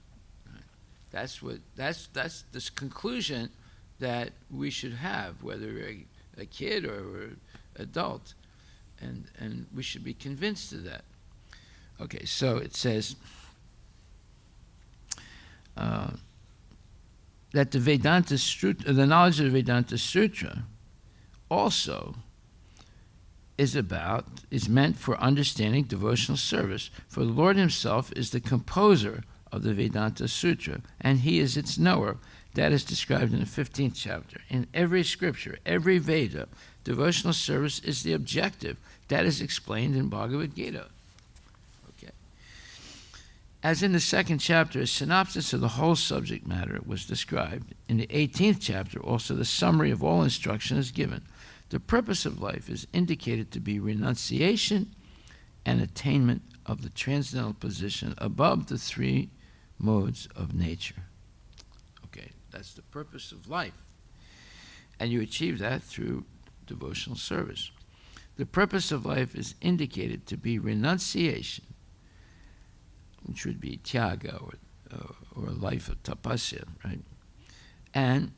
D: Right? That's this conclusion that we should have, whether we're a kid or we're adult, and we should be convinced of that. Okay, so it says that the Vedanta Sutra, the knowledge of the Vedanta Sutra, also is meant for understanding devotional service. For the Lord himself is the composer of the Vedanta Sutra, and he is its knower. That is described in the 15th chapter. In every scripture, every Veda, devotional service is the objective. That is explained in Bhagavad Gita. Okay. As in the 2nd chapter, a synopsis of the whole subject matter was described. In the 18th chapter, also the summary of all instruction is given. The purpose of life is indicated to be renunciation and attainment of the transcendental position above the 3 modes of nature. Okay, that's the purpose of life. And you achieve that through devotional service. The purpose of life is indicated to be renunciation, which would be tyaga, or a life of tapasya, right? And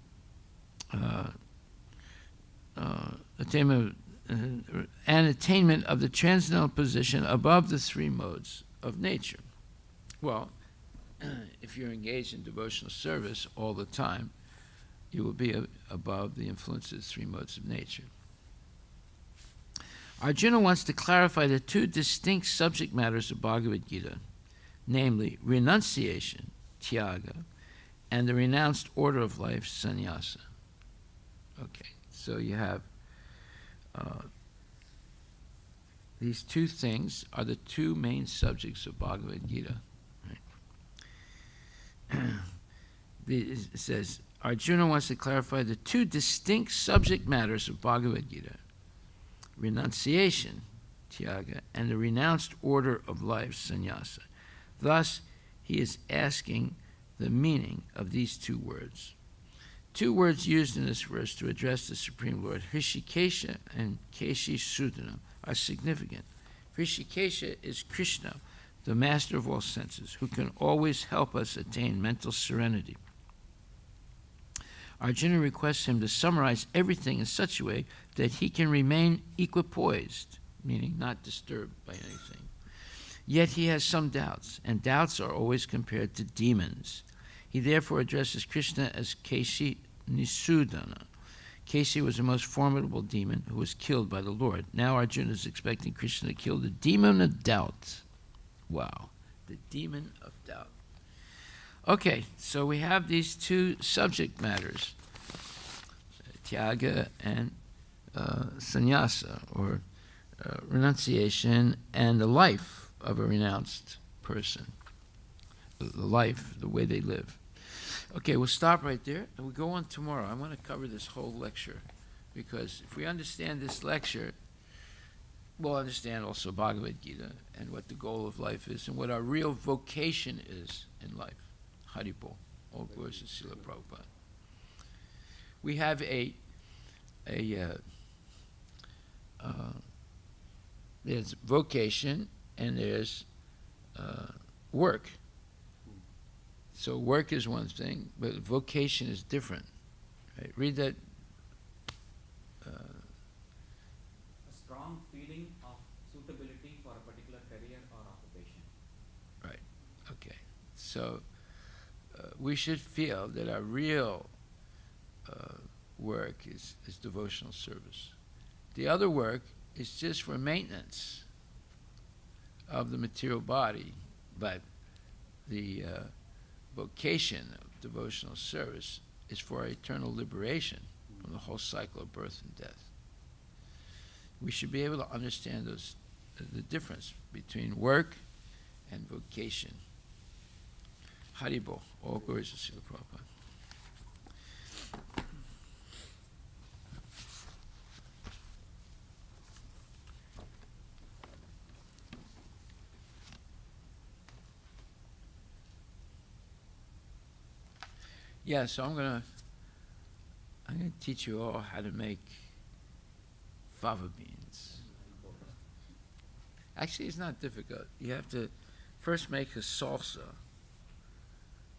D: attainment of the transcendental position above the 3 modes of nature. Well, if you're engaged in devotional service all the time, you will be above the influence of the 3 modes of nature. Arjuna wants to clarify the 2 distinct subject matters of Bhagavad Gita, namely renunciation, tyaga, and the renounced order of life, sannyasa. Okay, so you have these 2 things are the 2 main subjects of Bhagavad Gita. Right? It says, Arjuna wants to clarify the 2 distinct subject matters of Bhagavad Gita, renunciation, tyaga, and the renounced order of life, sannyasa. Thus, he is asking the meaning of these 2 words. 2 words used in this verse to address the Supreme Lord, Hrishikesha and Keshi Sudana, are significant. Hrishikesha is Krishna, the master of all senses, who can always help us attain mental serenity. Arjuna requests him to summarize everything in such a way that he can remain equipoised, meaning not disturbed by anything. Yet he has some doubts, and doubts are always compared to demons. He therefore addresses Krishna as Keshi Nisudana. Keshi was the most formidable demon who was killed by the Lord. Now Arjuna is expecting Krishna to kill the demon of doubt. Wow, the demon of doubt. Okay, so we have these 2 subject matters, tyaga and sannyasa, or renunciation, and the life of a renounced person, the life, the way they live. Okay, we'll stop right there, and we'll go on tomorrow. I want to cover this whole lecture, because if we understand this lecture, we'll understand also Bhagavad Gita, and what the goal of life is, and what our real vocation is in life. Haribol. All glories to Srila Prabhupada. We have there's vocation and there's work. So work is one thing, but vocation is different. Right? Read that.
F: A strong feeling of suitability for a particular career or occupation.
D: Right. Okay. So we should feel that our real work is devotional service. The other work is just for maintenance of the material body, but the vocation of devotional service is for eternal liberation from the whole cycle of birth and death. We should be able to understand the difference between work and vocation. Haribo, all glories to Srila Prabhupada. Yeah, so I'm gonna teach you all how to make fava beans. Actually, it's not difficult. You have to first make a salsa,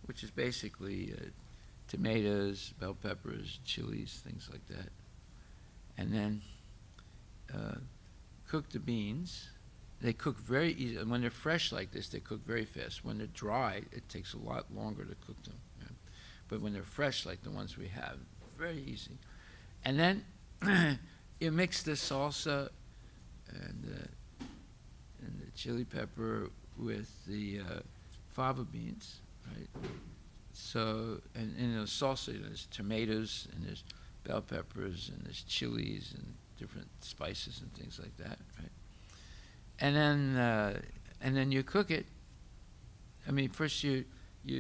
D: which is basically tomatoes, bell peppers, chilies, things like that. And then cook the beans. They cook very easy. And when they're fresh like this, they cook very fast. When they're dry, it takes a lot longer to cook them. You know? But when they're fresh, like the ones we have, very easy. And then you mix the salsa and the chili pepper with the fava beans, right? So, and in the salsa, there's tomatoes and there's bell peppers and there's chilies and different spices and things like that, right? And then you cook it. I mean, first you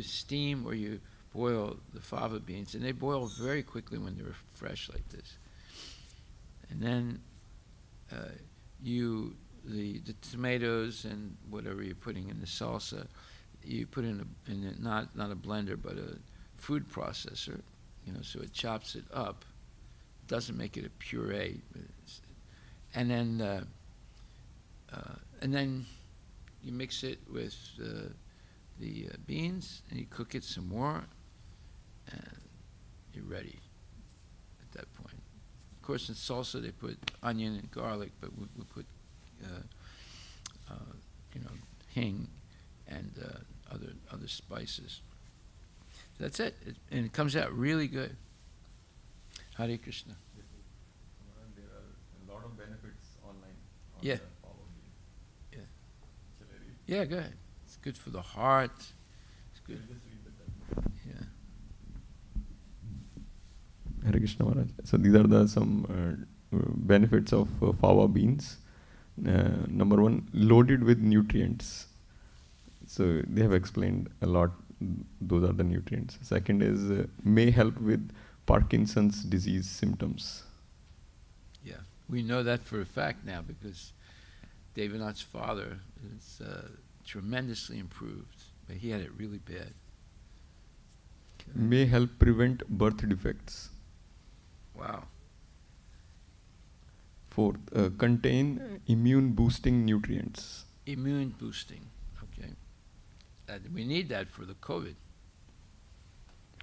D: steam or you boil the fava beans, and they boil very quickly when they're fresh like this. And then the tomatoes and whatever you're putting in the salsa, you put in not a blender but a food processor, you know, so it chops it up, doesn't make it a puree, and then you mix it with the beans and you cook it some more, and you're ready at that point. Of course, in salsa they put onion and garlic, but we put hing and other spices. That's it. And it comes out really good. Hare Krishna.
G: There are a lot of benefits online.
D: Yeah.
G: The fava beans.
D: Yeah.
G: Shall I read?
D: Yeah, go ahead. It's good for the heart. It's good.
G: I'll just read the title.
D: Yeah.
G: Hare Krishna Maharaj. So these are some benefits of fava beans. Number one, loaded with nutrients. So they have explained a lot. Those are the nutrients. Second is may help with Parkinson's disease symptoms.
D: Yeah. We know that for a fact now because Devanath's father is tremendously improved, but he had it really bad.
G: May help prevent birth defects.
D: Wow.
G: Fourth, contain immune boosting nutrients.
D: Immune boosting. Okay. We need that for the COVID.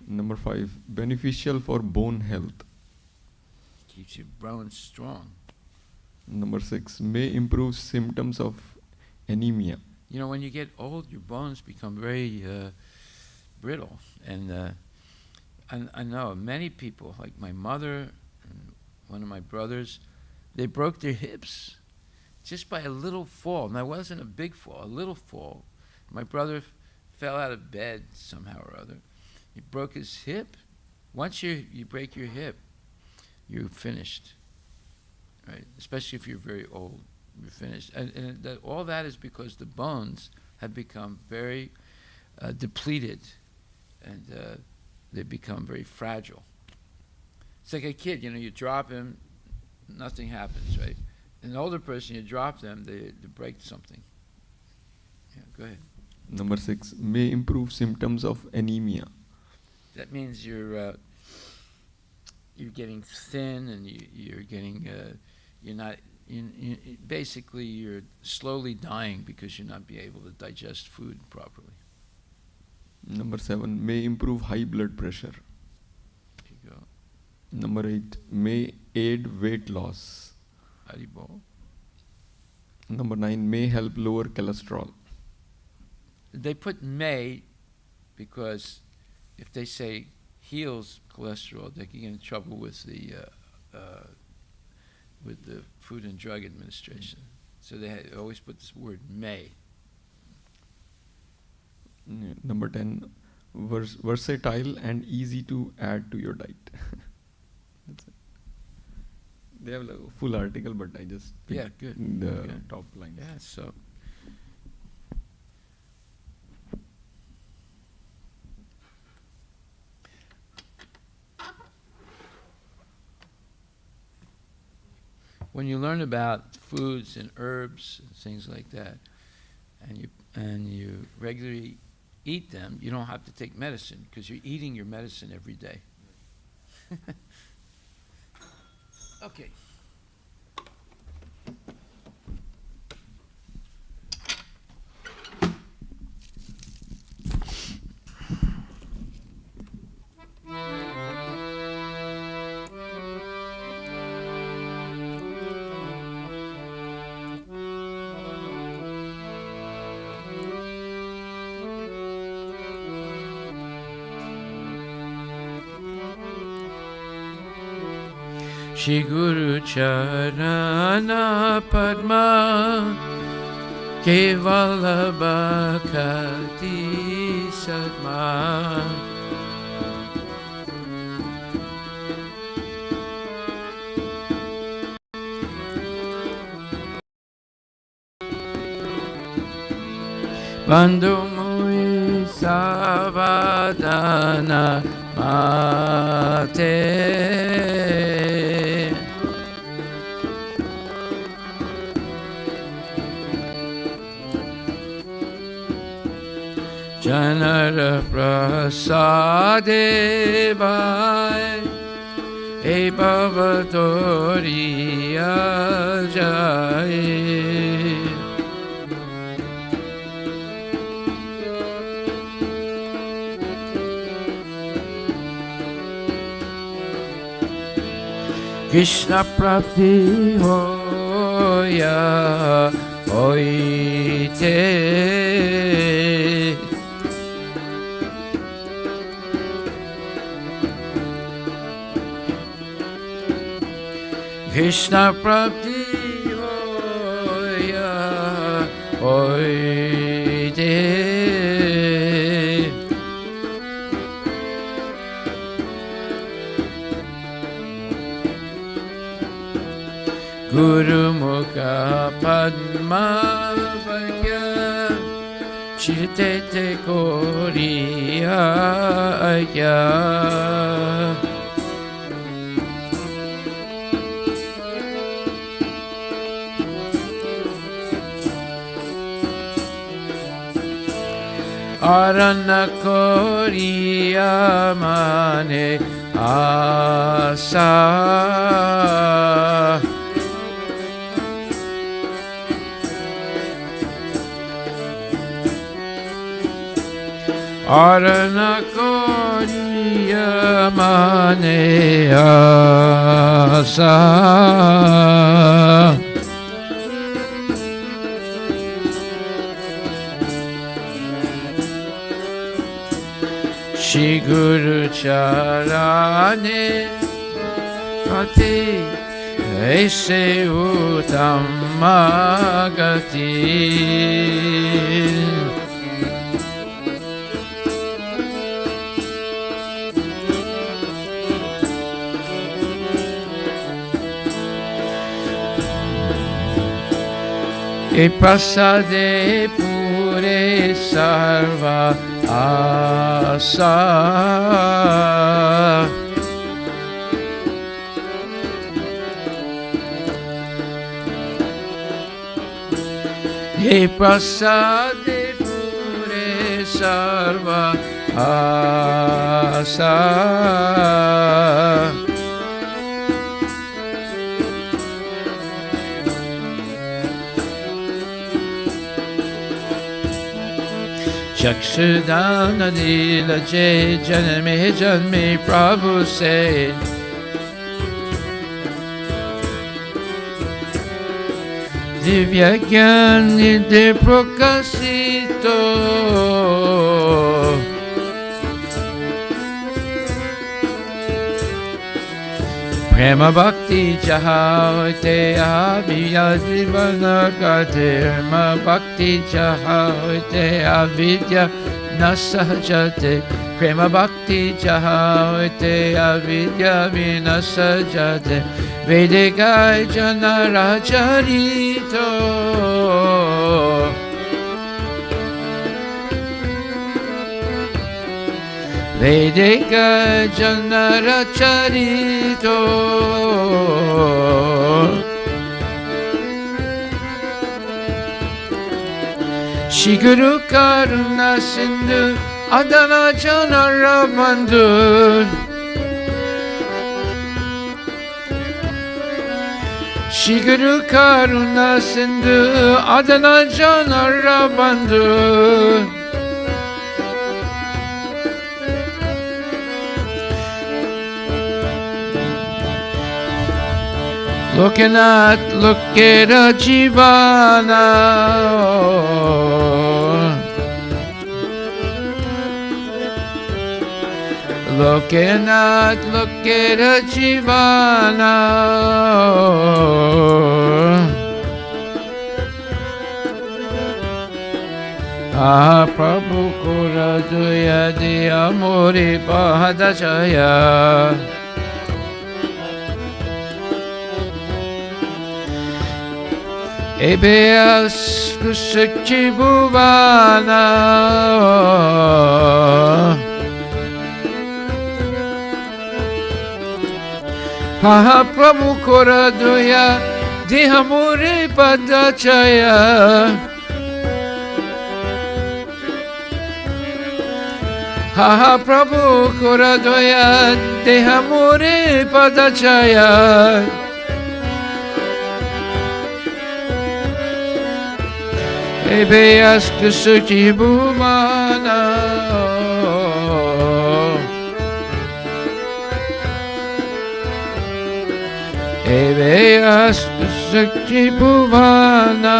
G: Number 5, beneficial for bone health.
D: Keeps your bones strong.
G: Number 6, may improve symptoms of anemia.
D: You know, when you get old, your bones become very brittle. And I know many people, like my mother and one of my brothers, they broke their hips just by a little fall. And that wasn't a big fall, a little fall. My brother fell out of bed somehow or other. He broke his hip. Once you break your hip, you're finished, right? Especially if you're very old, you're finished. And all that is because the bones have become very depleted, and they become very fragile. It's like a kid, you know, you drop him, nothing happens, right? An older person, you drop them, they break something. Yeah, go ahead.
G: Number 6, may improve symptoms of anemia.
D: That means you're getting thin, and you're getting basically you're slowly dying because you're not being able to digest food properly.
G: Number 7, may improve high blood pressure.
D: There you go.
G: Number 8, may aid weight loss.
D: Haribol.
G: Number 9, may help lower cholesterol.
D: They put may because if they say heals cholesterol. They can get in trouble with the Food and Drug Administration. So they always put this word may.
G: Number 10, versatile and easy to add to your diet. That's it. They have like a full article, but I just picked
D: good.
G: the
D: Good.
G: top lines.
D: Yeah, so when you learn about foods and herbs and things like that, and you regularly eat them, you don't have to take medicine because you're eating your medicine every day. Okay. Shri Guru Charana Padma Kevala Bhakti Sadma Bandhu Mui Savadana Mate Janara Prasade Bhai E Bhavatoriya Jai Krishna Prapti Hoya Hoite Krishna Prapti Hoya Hoite Guru Mukha Padma Vagya Chitete Koriya Agya Arana Koriya Mane Asa Arana Koriya Mane Asa Shri Guru Charane Pati Aise Uttama Gati E Prasade Pure Sarva Asa E Prasade Pure Sarva Asa Chakshudana Dila Jai Janme Janme Prabhu se Divya Gyan Nidhi Prakasito Prema Bhakti Chahote Avidya Jivana Gate Prema Bhakti Chahote Avidya Nasahajate Prema Bhakti Chahote Avidya Vinasajate Vedika Janaracharito Vedika Janaracharito Shri Guru Karuna Sindhu Adana Janara Bandhu Shri Guru Karuna Sindhu Adana Janara Bandhu Lokanath Lokera Jivana Lokanath Lokera Jivana Ah Prabhu Kura Duya Di Amori Pahadachaya Ebeas Kusaki Bhuvana Ha Prabhu Kora Duya Dihamuri Padachaya Ha Prabhu Kora Duya Dihamuri Padachaya Ebeas Kusuki Bhumana Ebeas Kusuki Bhumana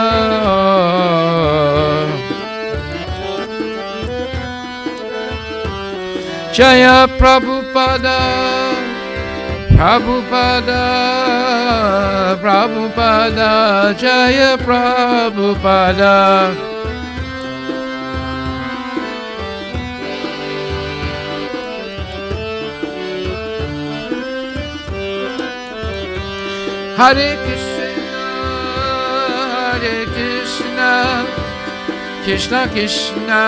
D: Jaya Prabhupada Prabhupada, Prabhupada, Jaya Prabhupada. Hare Krishna, Hare Krishna, Krishna Krishna,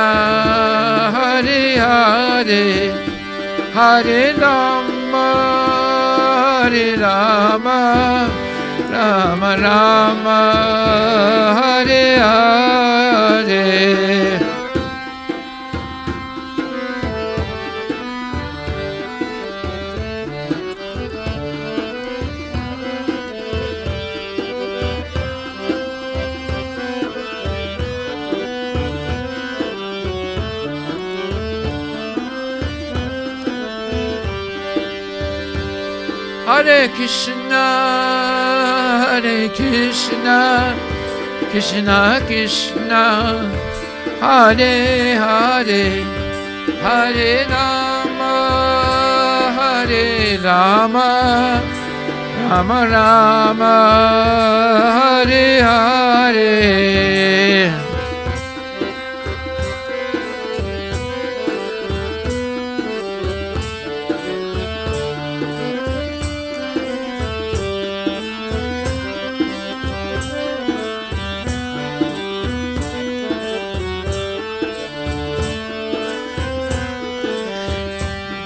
D: Hare Hare, Hare Rama. Hare Rama, Rama Rama, Hare Hare. Hare Krishna, Hare Krishna, Krishna Krishna, Hare Hare, Hare Rama, Hare Rama, Rama Rama, Hare Hare.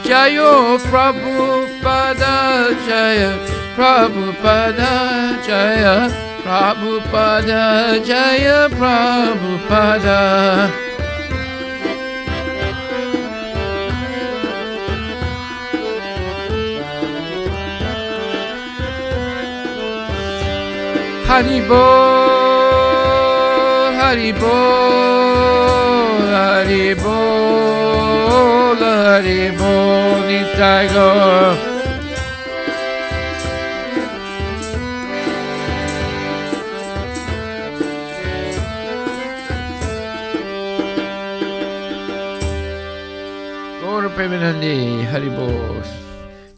D: Jayo Prabhupada Jaya Prabhupada Jaya Prabhupada Jaya Prabhupada Haribo Haribo Haribo Haribo Nitai Gaur Gaur Premanandi Haribo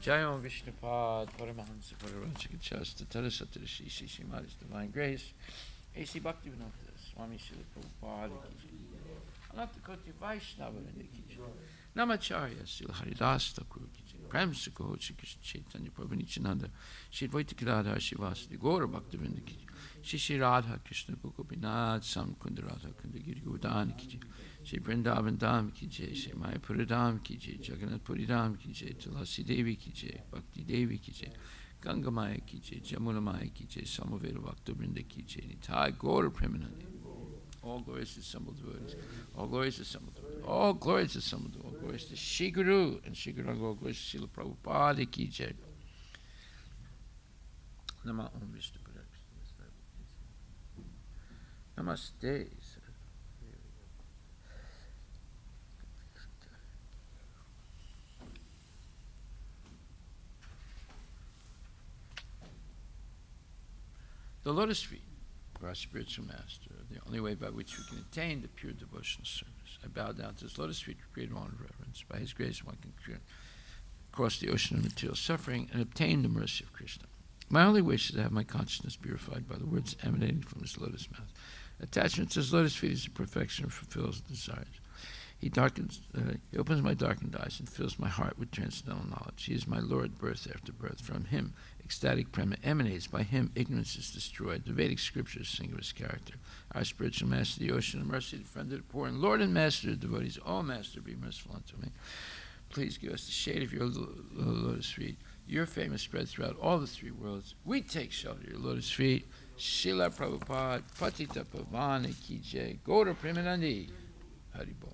D: Jayam Vishnupad, Paramahansa Pararachikachasta, Tarasatara Shri Shri Srimadi's Divine Grace, A.C. Bhaktivedanta Swami Srila Prabhupada Ki Jai, Anantakoti Vaishnava Vrinda Ki Jai, Namacharya Srila Haridas Thakur Ki Jai, Prem Sukho Shri Krishna Chaitanya Prabhu Nityananda, Shri Advaita Gadadhar Shivasadi Gaura Bhaktivinoda Ki Jai, Shri Shri Radha Krishna Gopinath Sam Kunda Radha Kunda Giri Govardhana Ki Jai, Shri Vrindavan Dham Ki Jai, Shri Mayapura Dham Ki Jai, Jagannath Puri Dham Ki Jai, Tulasi Devi Ki Jai, Bhakti Devi Ki Jai, Ganga Maya Ki Jai, Jamuna Maya Ki Jai, Samaveda Bhakta Vrinda Ki Jai, Nitai Gaura Premanandi. All glories to assembled devotees. All glories to assembled devotees. All glories to assembled devotees. All glories to Shri Guru and Shri Guru. All glories to Srila Prabhupada Ki Jai. Nama Om Vishnu Padaya. Namaste. The lotus feet of our spiritual master are the only way by which we can attain the pure devotional service. I bow down to his lotus feet with great honor and reverence. By his grace, one can cross the ocean of material suffering and obtain the mercy of Krishna. My only wish is to have my consciousness purified by the words emanating from his lotus mouth. Attachment to his lotus feet is a perfection and fulfills the desires. He opens my darkened eyes and fills my heart with transcendental knowledge. He is my Lord, birth after birth. From him, ecstatic prema emanates. By him, ignorance is destroyed. The Vedic scriptures sing of his character. Our spiritual master, the ocean of mercy, the friend of the poor, and Lord and master of devotees. Oh, master, be merciful unto me. Please give us the shade of your lotus feet. Your fame is spread throughout all the three worlds. We take shelter of your lotus feet. Srila Prabhupada, Patita Pavana Ki Jai, Gaura Premanandi, Haribol.